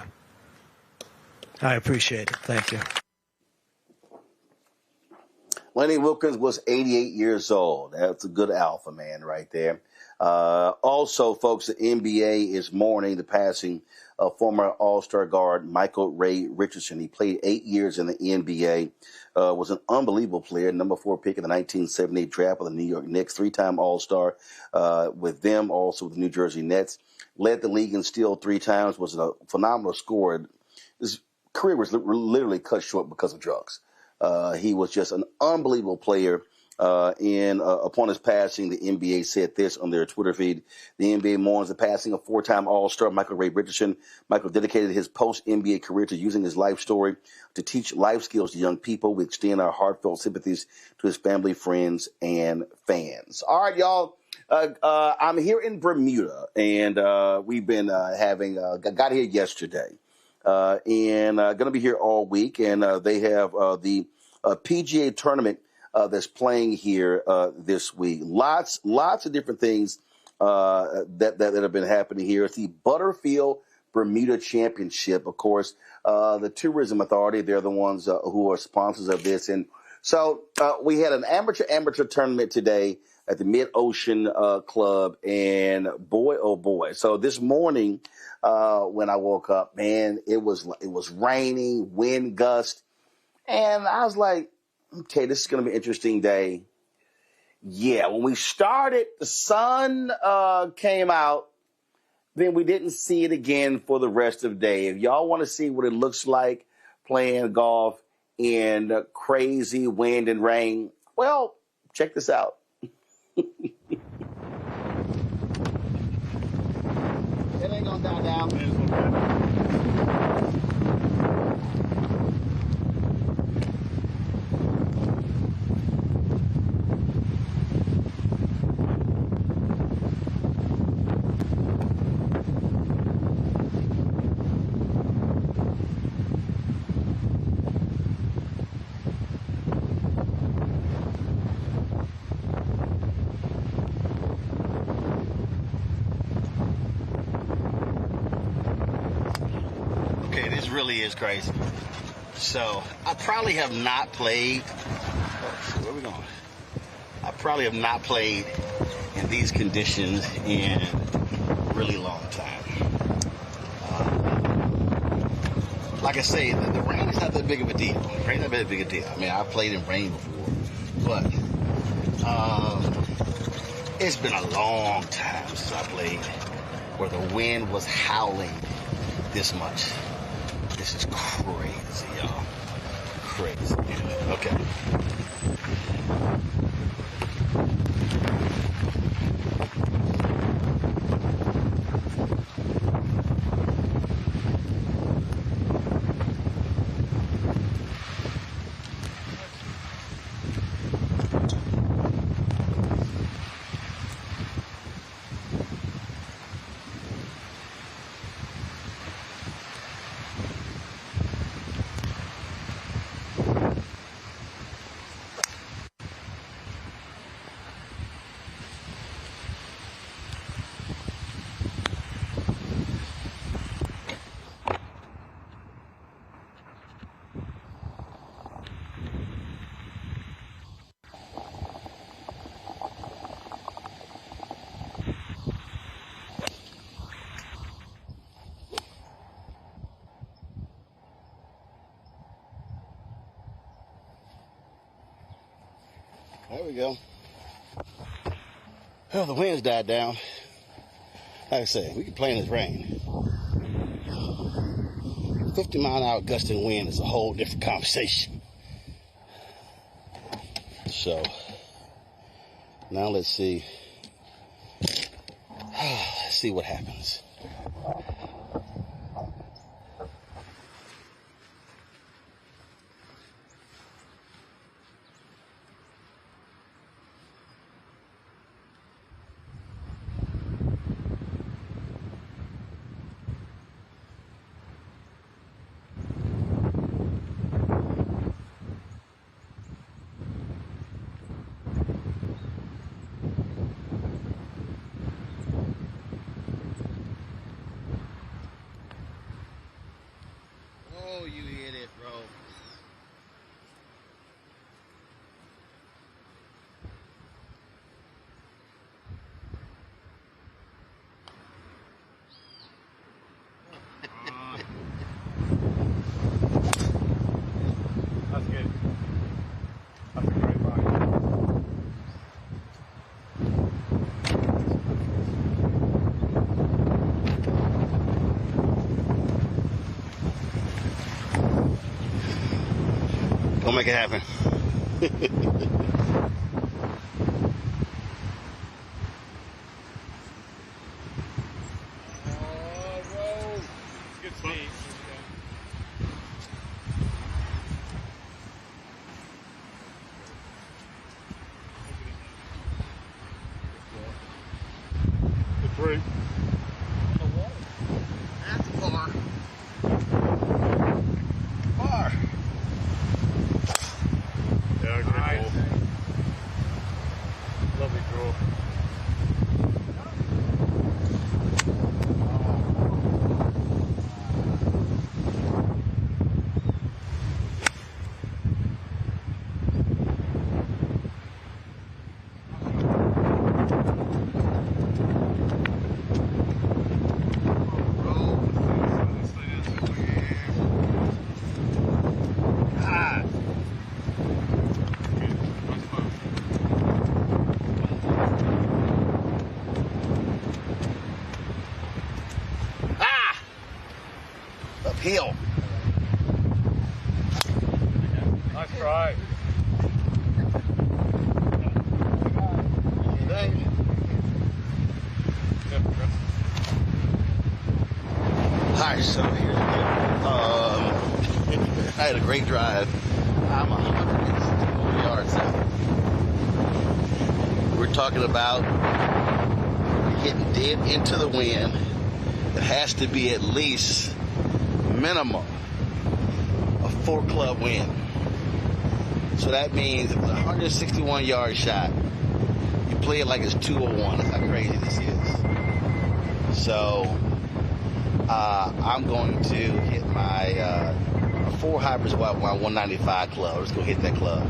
I appreciate it. Thank you. Lenny Wilkens was 88 years old. That's a good alpha man right there. Also, folks, the NBA is mourning the passing of former All-Star guard Michael Ray Richardson. He played 8 years in the NBA, was an unbelievable player, number 4 pick in the 1978 draft of the New York Knicks, 3-time All-Star with them, also with the New Jersey Nets. Led the league in steal 3 times, was a phenomenal scorer. His career was literally cut short because of drugs. He was just an unbelievable player. Upon his passing, the NBA said this on their Twitter feed. The NBA mourns the passing of 4-time All-Star Michael Ray Richardson. Michael dedicated his post-NBA career to using his life story to teach life skills to young people. We extend our heartfelt sympathies to his family, friends, and fans. All right, y'all. I'm here in Bermuda, and we've been got here yesterday, and going to be here all week. And they have the PGA tournament that's playing here this week. Lots of different things that have been happening here. It's the Butterfield Bermuda Championship, of course. The Tourism Authority, they're the ones who are sponsors of this. And so we had an amateur tournament today at the Mid-Ocean Club, and boy, oh boy. So this morning when I woke up, man, it was raining, wind gust, and I was like, okay, this is going to be an interesting day. Yeah, when we started, the sun came out. Then we didn't see it again for the rest of the day. If y'all want to see what it looks like playing golf in crazy wind and rain, well, check this out. It ain't going to die down. Really is crazy. So I probably have not played. Where are we going? I probably have not played in these conditions in a really long time. Like I say, the rain is not that big of a deal. Rain's not that big a deal. I mean, I've played in rain before, but it's been a long time since I played where the wind was howling this much. This is crazy, y'all. Crazy. Okay. we go. Well, the wind's died down. Like I said, we can play in this rain. 50-mile-an-hour gusting wind is a whole different conversation. So, now let's see. Let's see what happens. You idiot, bro. That's good. That's a great ride. Don't make it happen. Good speed. Good break. That's far. Far. Yeah, good nice. Lovely draw. Uphill. Nice try. Alright, so here's I had a great drive. I'm 164 yards out. We're talking about getting dead into the wind. It has to be at least minimum a 4-club wind. So that means if it's a 161-yard shot, you play it like it's 201. That's how crazy this is. So I'm going to hit my 4 hybrids with my 195 club. Let's go hit that club.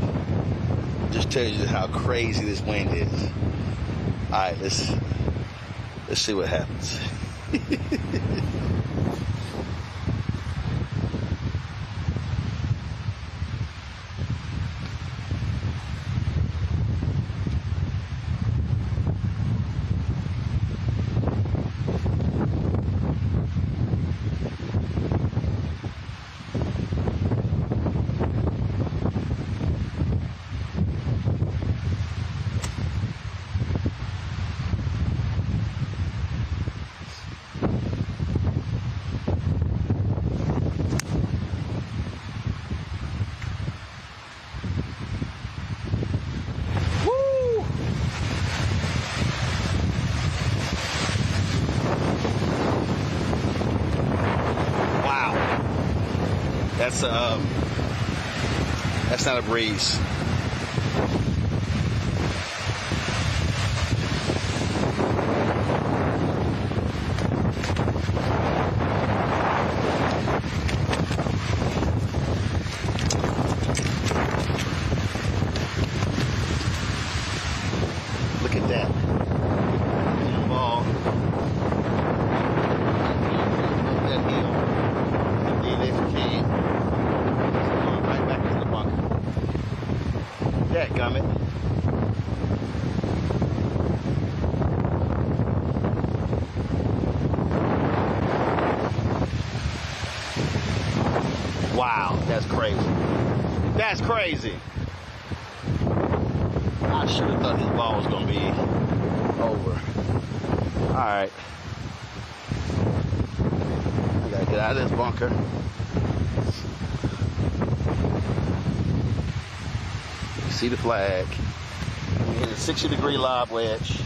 Just tell you how crazy this wind is. All right, let's see what happens. That's not a breeze. Look at that. Ball. That hill. Indeed, if you can. Right back to the bunker. Wow, that's crazy. That's crazy. I should have thought this ball was going to be over. All right. I got to get out of this bunker. You see the flag. We hit a 60-degree lob wedge.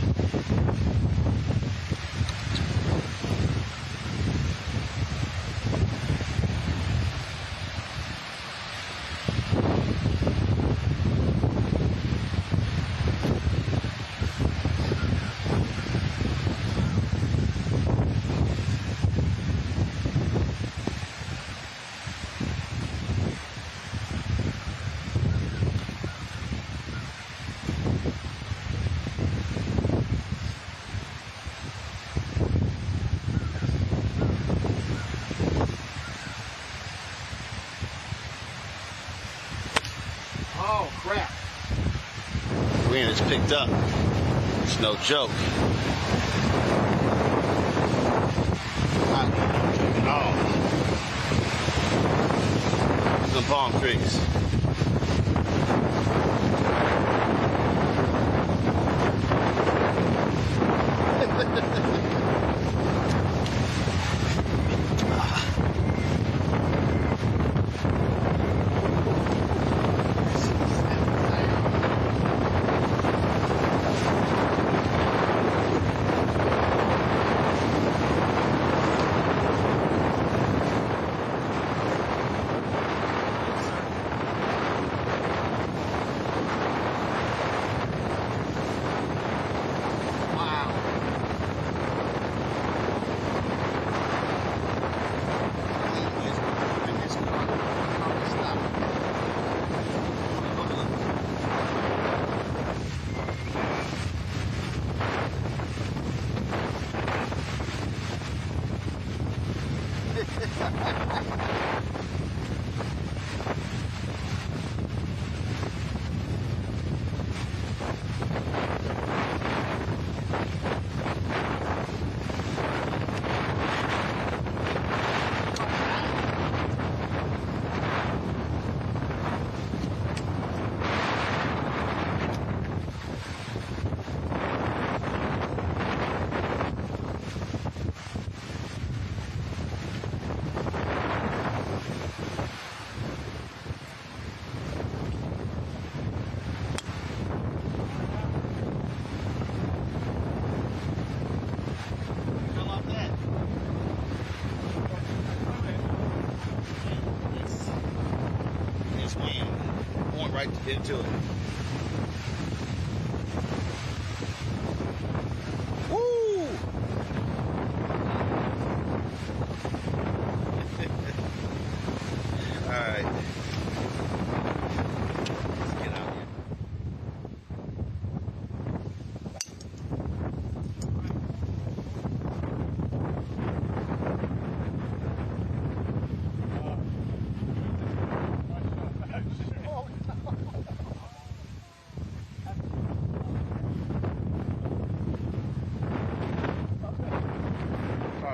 Oh, crap. Wind is picked up. It's no joke. Not at all. Some palm trees. Right into it. Woo! All right. Let's get out here.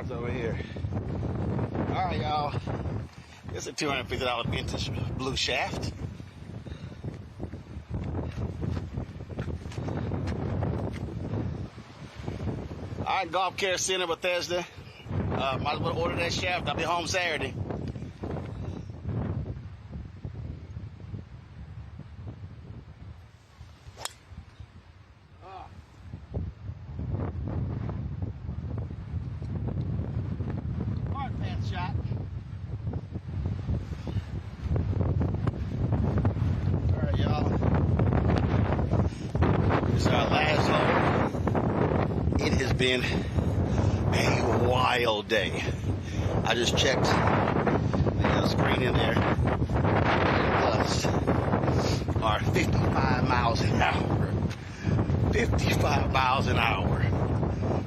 Over here. All right, y'all. It's a $250 vintage blue shaft. All right, Golf Care Center, Bethesda. Might as well order that shaft. I'll be home Saturday. Shot. All right, y'all. This is our last hole. It has been a wild day. I just checked the screen in there. Plus are 55 miles an hour. 55 miles an hour.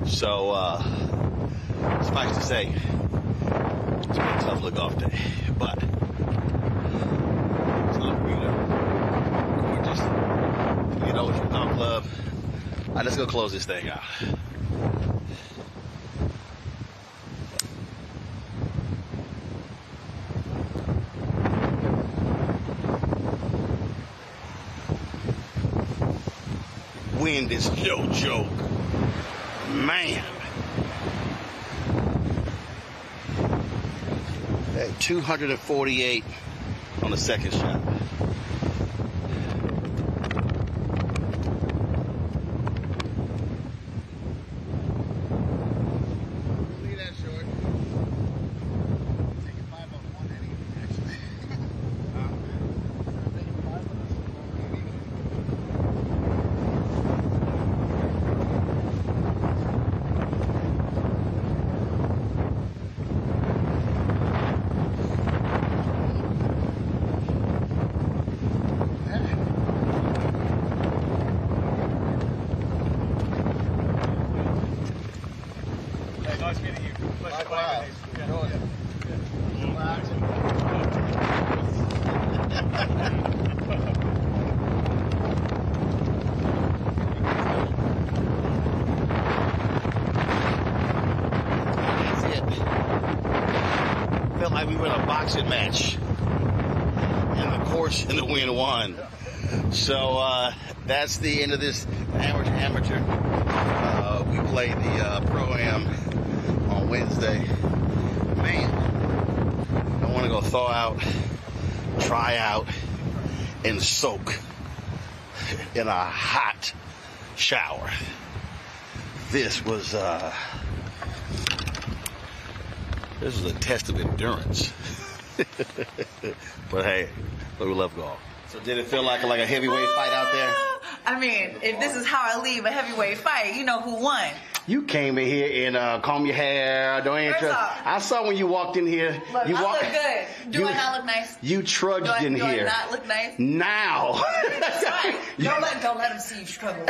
So, suffice to say, it's been a tough golf day, but it's a little gorgeous. You know, from golf club. All right, let's go close this thing out. wind is no joke. Man. At 248 on the second shot. Felt like we were in a boxing match, and of course, and the win won. So that's the end of this amateur. We played the pro-am on Wednesday. Man, I want to go thaw out, try out, and soak in a hot shower. This was a test of endurance. But hey, we love golf. So did it feel like a heavyweight fight out there? I mean, if this is how I leave a heavyweight fight, you know who won. You came in here and comb your hair. I saw when you walked in here. Look, I look good. Do I not look nice? You trudged in here. Do I not look nice? Now. That's right. Don't let him see you struggle.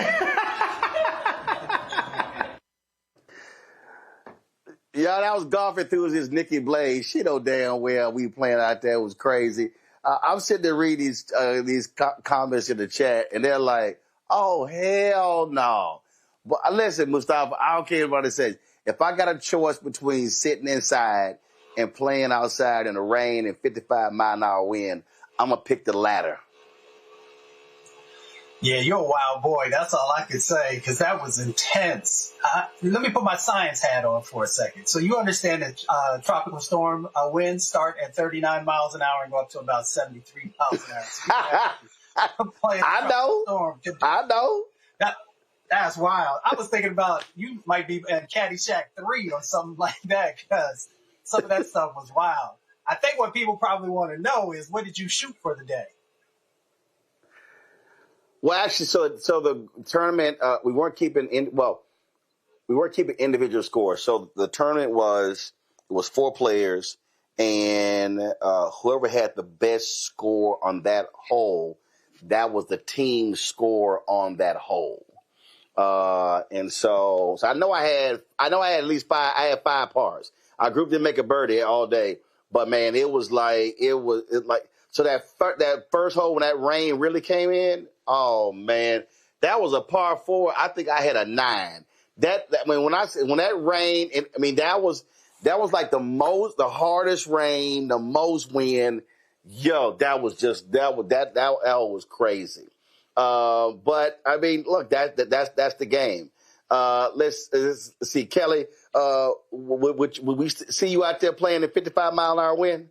Yeah, that was golf enthusiast Nikki Blaze. She know damn well we playing out there. It was crazy. I'm sitting there reading these comments in the chat, and they're like, "Oh hell no!" But listen, Mustafa, I don't care what it says. If I got a choice between sitting inside and playing outside in the rain and 55-mile-an-hour wind, I'm gonna pick the latter. Yeah, you're a wild boy. That's all I could say, because that was intense. Let me put my science hat on for a second. So you understand that tropical storm winds start at 39 miles an hour and go up to about 73 miles an hour. So I know. That's wild. I was thinking about you might be in Caddyshack 3 or something like that, because some of that stuff was wild. I think what people probably want to know is, what did you shoot for the day? Well, actually, so the tournament, we weren't keeping individual scores. So the tournament was 4 players, and whoever had the best score on that hole, that was the team score on that hole. And so I know I had at least 5. I had 5 pars. Our group didn't make a birdie all day, but man, it was like so that first hole when that rain really came in. Oh man, that was a par 4. I think I had a 9. When that rain, that was like the hardest rain, the most wind. Yo, that was crazy. But I mean, look, that's the game. Let's see, Kelly. Would we see you out there playing a 55-mile-an-hour wind?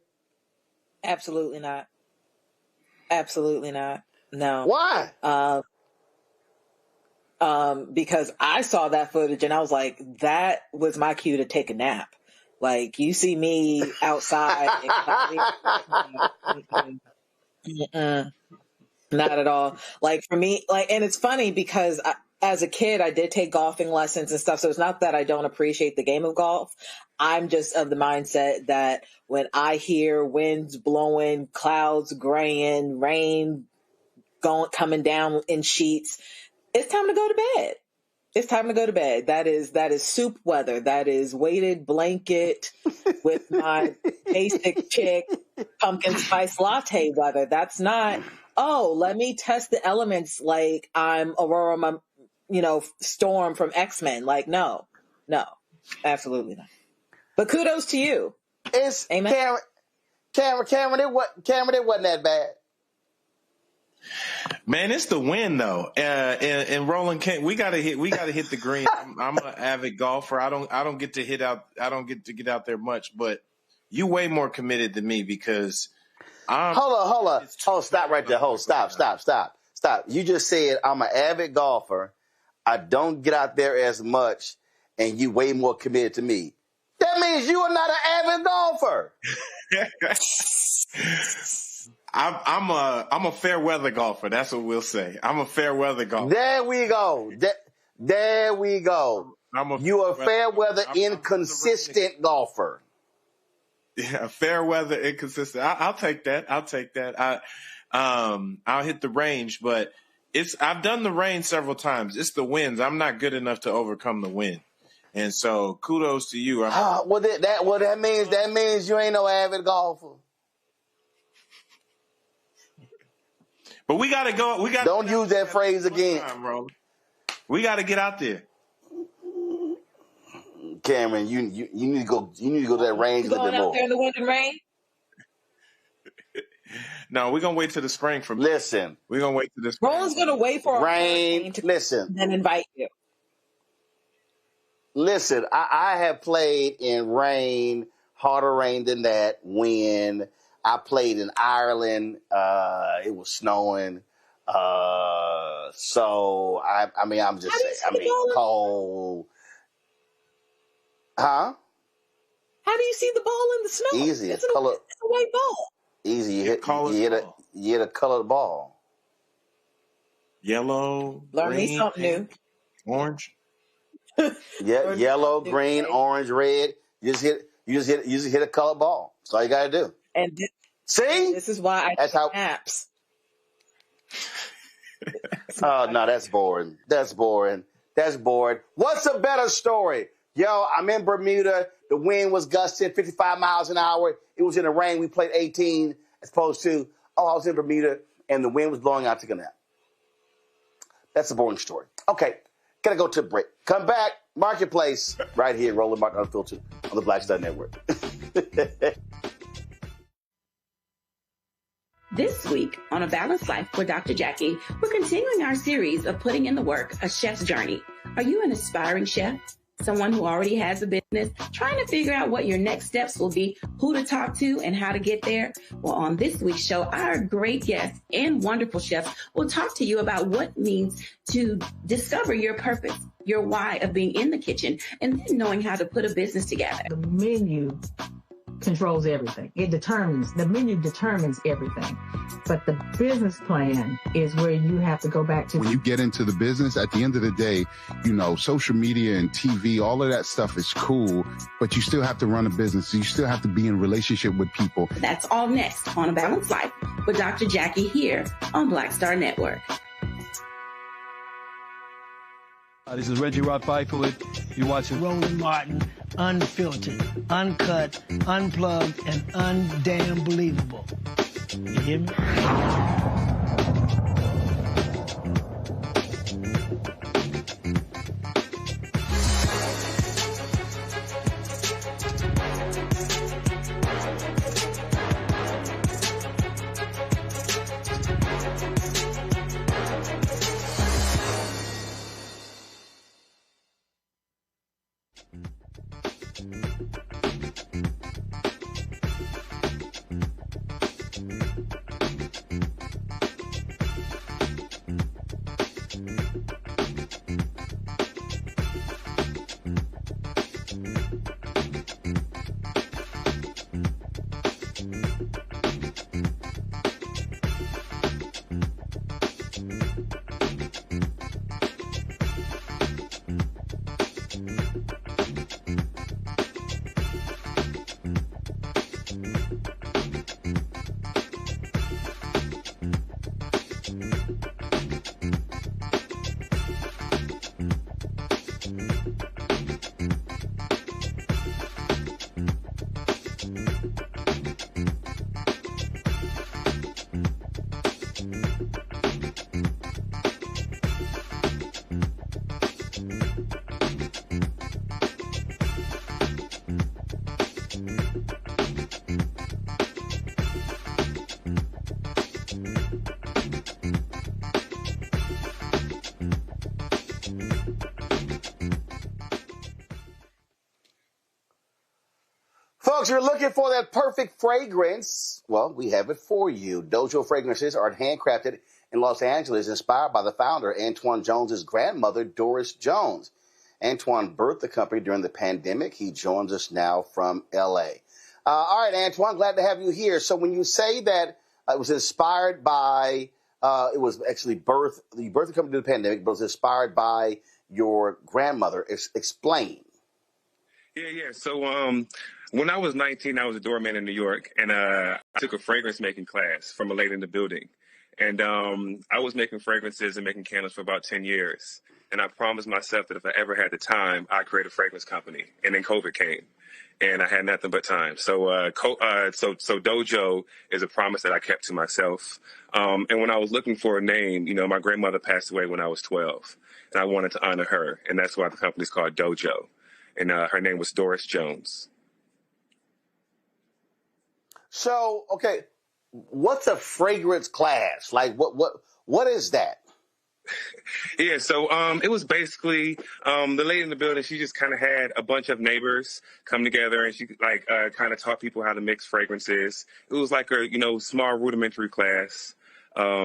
Absolutely not. Absolutely not. No. Why? Because I saw that footage and I was like, that was my cue to take a nap. Like, you see me outside. Not at all. Like, for me, and it's funny because as a kid, I did take golfing lessons and stuff. So it's not that I don't appreciate the game of golf. I'm just of the mindset that when I hear winds blowing, clouds graying, rain coming down in sheets, it's time to go to bed. It's time to go to bed. That is soup weather. That is weighted blanket with my basic chick pumpkin spice latte weather. That's not, let me test the elements like I'm Aurora, Storm from X-Men. Like, no, absolutely not. But kudos to you. It's Amen. Cameron, it wasn't that bad. Man, it's the win though. And Roland, we gotta hit the green. I'm an avid golfer. I don't get to get out there much, but you way more committed than me because Hold on. Stop right there. Stop. You just said I'm an avid golfer. I don't get out there as much, and you way more committed to me. That means you are not an avid golfer. I'm a fair weather golfer. That's what we'll say. I'm a fair weather golfer. There we go. You are a fair weather inconsistent golfer. Yeah, fair weather inconsistent. I'll take that. I'll hit the range, but I've done the range several times. It's the winds. I'm not good enough to overcome the wind. And so kudos to you. That means you ain't no avid golfer. But we gotta go. Don't use that phrase again. We gotta get out there. Cameron, you need to go. You need to go to that range a little bit more. Going out there in the wind and rain? No, we're gonna wait till the spring. Listen, we're gonna wait till the spring. Roland's gonna wait for rain. Listen, then invite you. Listen, I have played in rain, harder rain than that. Wind. I played in Ireland. It was snowing. So I'm just saying. Cold. Huh? How do you see the ball in the snow? Easy. It's a white ball. Easy. You hit a colored ball. Yellow. Learn me something new. Orange. Yeah, yellow, green, orange, red. You just hit a colored ball. That's all you got to do. And see, this is why I take apps. Oh no, that's boring. That's boring. What's a better story? Yo, I'm in Bermuda. The wind was gusting 55 miles an hour. It was in the rain. We played 18 as opposed to, I was in Bermuda and the wind was blowing out to go nap. That's a boring story. Okay, gotta go to a break. Come back, Marketplace, right here, Roland Martin Unfiltered on the Black Star Network. This week on A Balanced Life with Dr. Jackie, we're continuing our series of putting in the work, A Chef's Journey. Are you an aspiring chef? Someone who already has a business, trying to figure out what your next steps will be, who to talk to, and how to get there? Well, on this week's show, our great guests and wonderful chefs will talk to you about what it means to discover your purpose, your why of being in the kitchen, and then knowing how to put a business together. The menu controls everything. The menu determines everything. But the business plan is where you have to go back to. When you get into the business, at the end of the day, social media and TV, all of that stuff is cool, but you still have to run a business. You still have to be in relationship with people. That's all next on A Balanced Life with Dr. Jackie here on Black Star Network. This is Reggie Rock Byford. You're watching Roland Martin, unfiltered, uncut, unplugged, and undamn believable. You hear me? Folks, you're looking for that perfect fragrance. Well, we have it for you. Dojo fragrances are handcrafted in Los Angeles, inspired by the founder, Antoine Jones's grandmother, Doris Jones. Antoine birthed the company during the pandemic. He joins us now from L.A. All right, Antoine, glad to have you here. So when you say that it was inspired by, it was actually you birthed the company during the pandemic, but it was inspired by your grandmother. Explain. Yeah. So when I was 19, I was a doorman in New York, and I took a fragrance making class from a lady in the building. And I was making fragrances and making candles for about 10 years. And I promised myself that if I ever had the time, I'd create a fragrance company. And then COVID came, and I had nothing but time. So Dojo is a promise that I kept to myself. And when I was looking for a name, my grandmother passed away when I was 12, and I wanted to honor her. And that's why the company's called Dojo. And her name was Doris Jones. So, okay, what's a fragrance class? Like, what is that? Yeah, so it was basically the lady in the building. She just kind of had a bunch of neighbors come together, and she kind of taught people how to mix fragrances. It was like a small rudimentary class,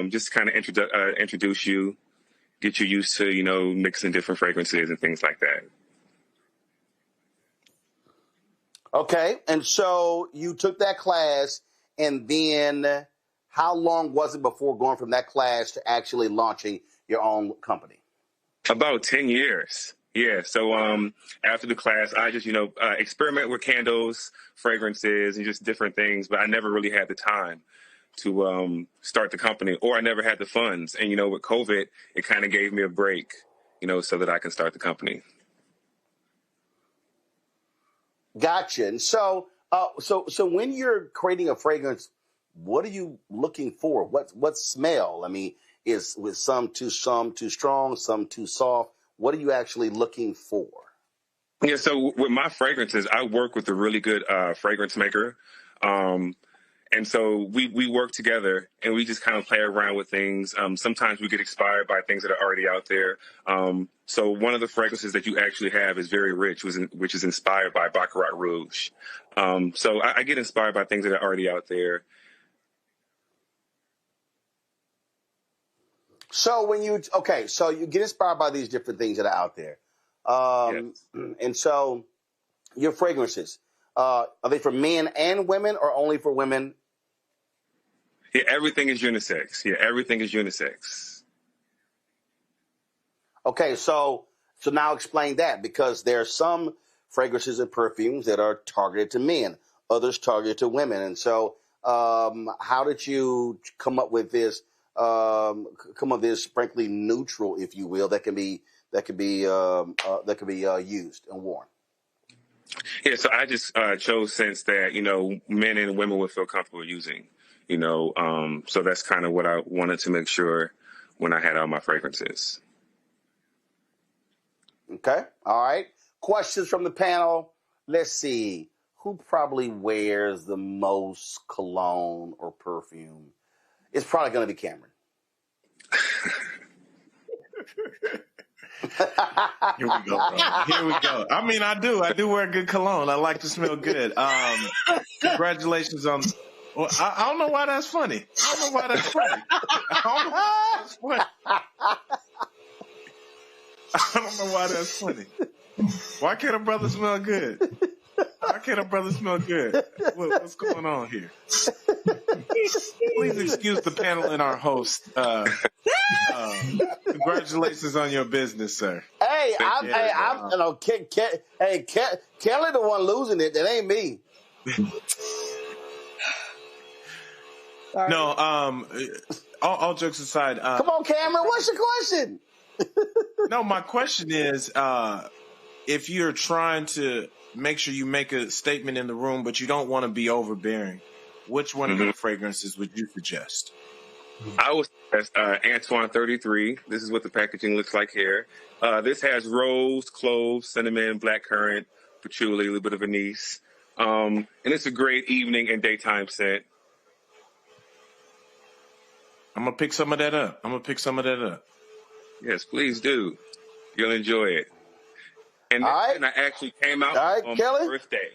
just kind of introduce you, get you used to mixing different fragrances and things like that. Okay, and so you took that class, and then how long was it before going from that class to actually launching your own company? About 10 years. Yeah. So after the class, I just, experiment with candles, fragrances, and just different things. But I never really had the time to start the company, or I never had the funds. And, with COVID, it kind of gave me a break, so that I can start the company. Gotcha. And so when you're creating a fragrance, what are you looking for? What smell? I mean, is with some too strong, some too soft? What are you actually looking for? Yeah, so with my fragrances, I work with a really good fragrance maker. And so we work together, and we just kind of play around with things. Sometimes we get inspired by things that are already out there. So one of the fragrances that you actually have is very rich, which is inspired by Baccarat Rouge. So I get inspired by things that are already out there. So so you get inspired by these different things that are out there. Yes. And so your fragrances, are they for men and women, or only for women? Yeah, everything is unisex. Everything is unisex. Okay, so now explain that, because there are some fragrances and perfumes that are targeted to men, others targeted to women. And so how did you come up with this? Frankly neutral, if you will, that can be used and worn. Yeah, so I just chose scents that men and women would feel comfortable using. So that's kind of what I wanted to make sure when I had all my fragrances. Okay, all right. Questions from the panel. Let's see, who probably wears the most cologne or perfume? It's probably going to be Cameron. Here we go, bro. Here we go. I mean, I do wear good cologne. I like to smell good. Congratulations on. Well, I don't know why that's funny. I don't know why that's funny. Why can't a brother smell good? What's going on here? Please excuse the panel and our host. Congratulations on your business, sir. Hey, Kelly the one losing it. That ain't me. No, all jokes aside. Come on, Cameron. What's your question? No, my question is, if you're trying to make sure you make a statement in the room, but you don't want to be overbearing, which one of the fragrances would you suggest? I would suggest Antoine 33. This is what the packaging looks like here. This has rose, cloves, cinnamon, blackcurrant, patchouli, a little bit of anise. And it's a great evening and daytime scent. I'm going to pick some of that up. Yes, please do. You'll enjoy it. And I actually came out on my birthday.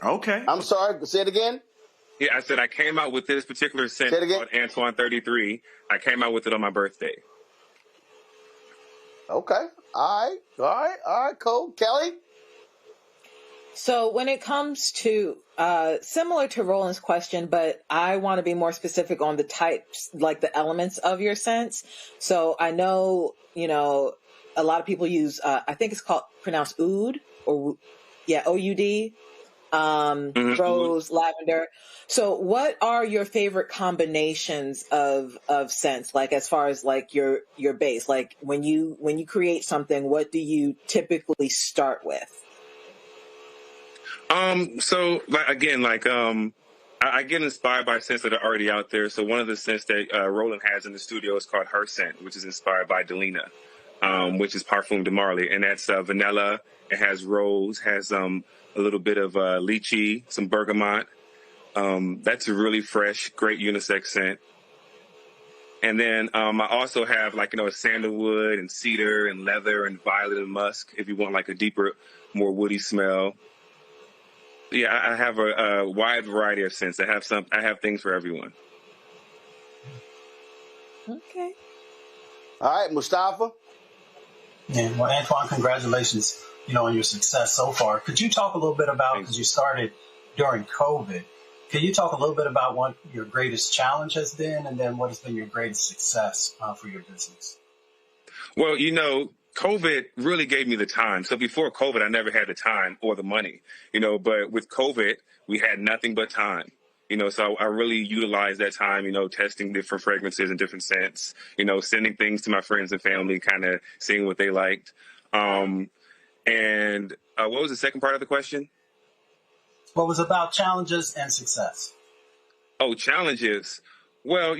Okay. I'm sorry. Say it again. Yeah, I said I came out with this particular scent called Antoine 33. I came out with it on my birthday. Okay. All right, cool. Kelly? So when it comes to, similar to Roland's question, but I want to be more specific on the types, like the elements of your scents. So I know, a lot of people use, I think it's pronounced oud, O-U-D, rose, lavender. So what are your favorite combinations of scents? Like as far as like your base, like when you create something, what do you typically start with? So I get inspired by scents that are already out there. So one of the scents that Roland has in the studio is called Her Scent, which is inspired by Delina, which is Parfum de Marly, and that's vanilla. It has rose, has a little bit of lychee, some bergamot. That's a really fresh, great unisex scent. And then I also have a sandalwood and cedar and leather and violet and musk if you want like a deeper, more woody smell. Yeah, I have a wide variety of scents. I have things for everyone. Okay. All right, Mustafa. Yeah, well, Antoine, congratulations, on your success so far. Could you talk a little bit about, because you started during COVID, can you talk a little bit about what your greatest challenge has been, and then what has been your greatest success for your business? Well, COVID really gave me the time. So before COVID, I never had the time or the money, but with COVID, we had nothing but time, so I really utilized that time, testing different fragrances and different scents, sending things to my friends and family, kind of seeing what they liked. And what was the second part of the question? What was about challenges and success? Oh, challenges. Well,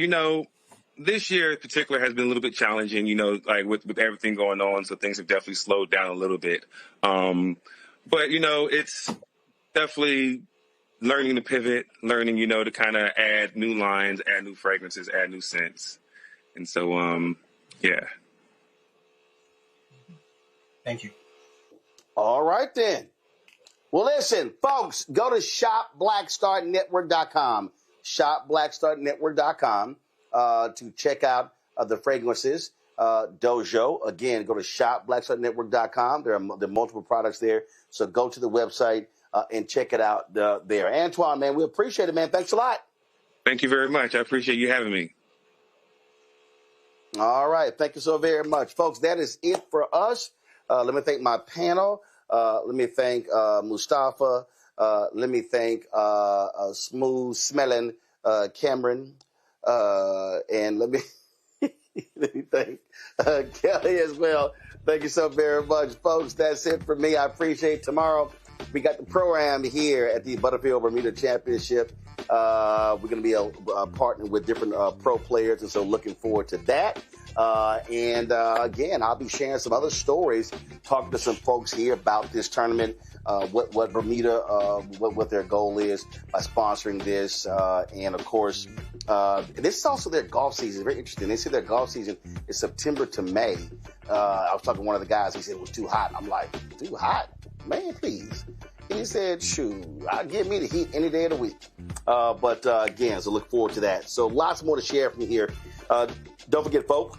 this year in particular has been a little bit challenging, like with everything going on. So things have definitely slowed down a little bit. But, it's definitely learning to pivot, learning, to kind of add new lines, add new fragrances, add new scents. And so, yeah. Thank you. All right, then. Well, listen, folks, go to shopblackstarnetwork.com, shopblackstarnetwork.com. To check out the fragrances dojo. Again, go to shopblackstarnetwork.com. There are multiple products there. So go to the website and check it out there. Antoine, man, we appreciate it, man. Thanks a lot. Thank you very much. I appreciate you having me. All right. Thank you so very much. Folks, that is it for us. Let me thank my panel. Let me thank Mustafa. Let me thank smooth-smelling Cameron. And let me thank Kelly as well. Thank you so very much, folks. That's it for me. I appreciate it. Tomorrow we got the pro-am here at the Butterfield Bermuda Championship. We're going to be partnering with different pro players, and so looking forward to that. Again, I'll be sharing some other stories, talking to some folks here about this tournament, what Bermuda, what their goal is by sponsoring this. And of course, this is also their golf season. Very interesting. They say their golf season is September to May. I was talking to one of the guys. He said it was too hot. I'm like, too hot? Man, please. He said, shoot, I'll give me the heat any day of the week. Again, so look forward to that. So lots more to share from here. Don't forget, folks,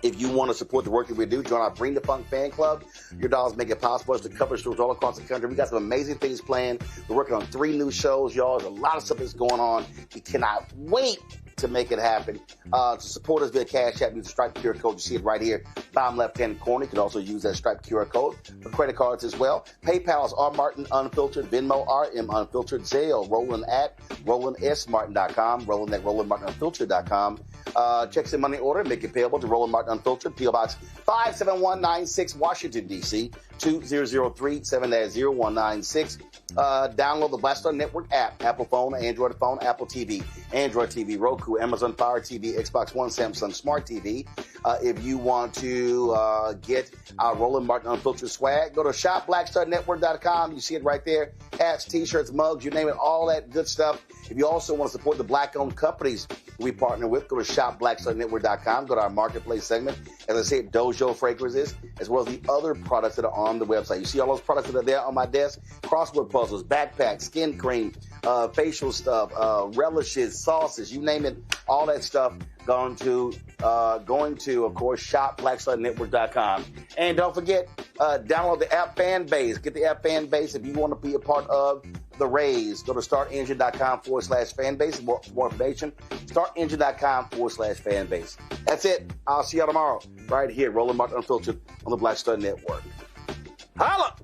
if you want to support the work that we do, join our Bring the Funk fan club. Your dollars make it possible as to cover stores all across the country. We got some amazing things planned. We're working on 3 new shows, y'all. There's a lot of stuff that's going on. We cannot wait to make it happen. To support us via Cash App, use the Stripe QR code. You see it right here, bottom left-hand corner. You can also use that Stripe QR code for credit cards as well. PayPal is R Martin Unfiltered, Venmo RM Unfiltered, Zelle Roland at RolandSMartin.com, Roland at RolandMartinUnfiltered.com. Checks in money order, make it payable to Roland Martin Unfiltered, P.O. Box 57196, Washington, D.C. 2003-7-0196. Download the Black Star Network app, Apple phone, Android phone, Apple TV, Android TV, Roku, Amazon Fire TV, Xbox One, Samsung Smart TV. If you want to get our Roland Martin Unfiltered swag, go to shopblackstarnetwork.com. You see it right there. Hats, T-shirts, mugs, you name it, all that good stuff. If you also want to support the Black-owned companies we partner with. Go to shopblackstardnetwork.com. Go to our marketplace segment. As I said, Dojo fragrances, as well as the other products that are on the website. You see all those products that are there on my desk? Crossword puzzles, backpacks, skin cream, facial stuff, relishes, sauces, you name it, all that stuff going to, of course, shopblackstardnetwork.com. And don't forget, download the app Fanbase. Get the app Fanbase if you want to be a part of the Raise. Go to startengine.com/fanbase. More information. Startengine.com/fanbase. That's it. I'll see y'all tomorrow right here, Roland Martin Unfiltered on the Black Star Network. Holla!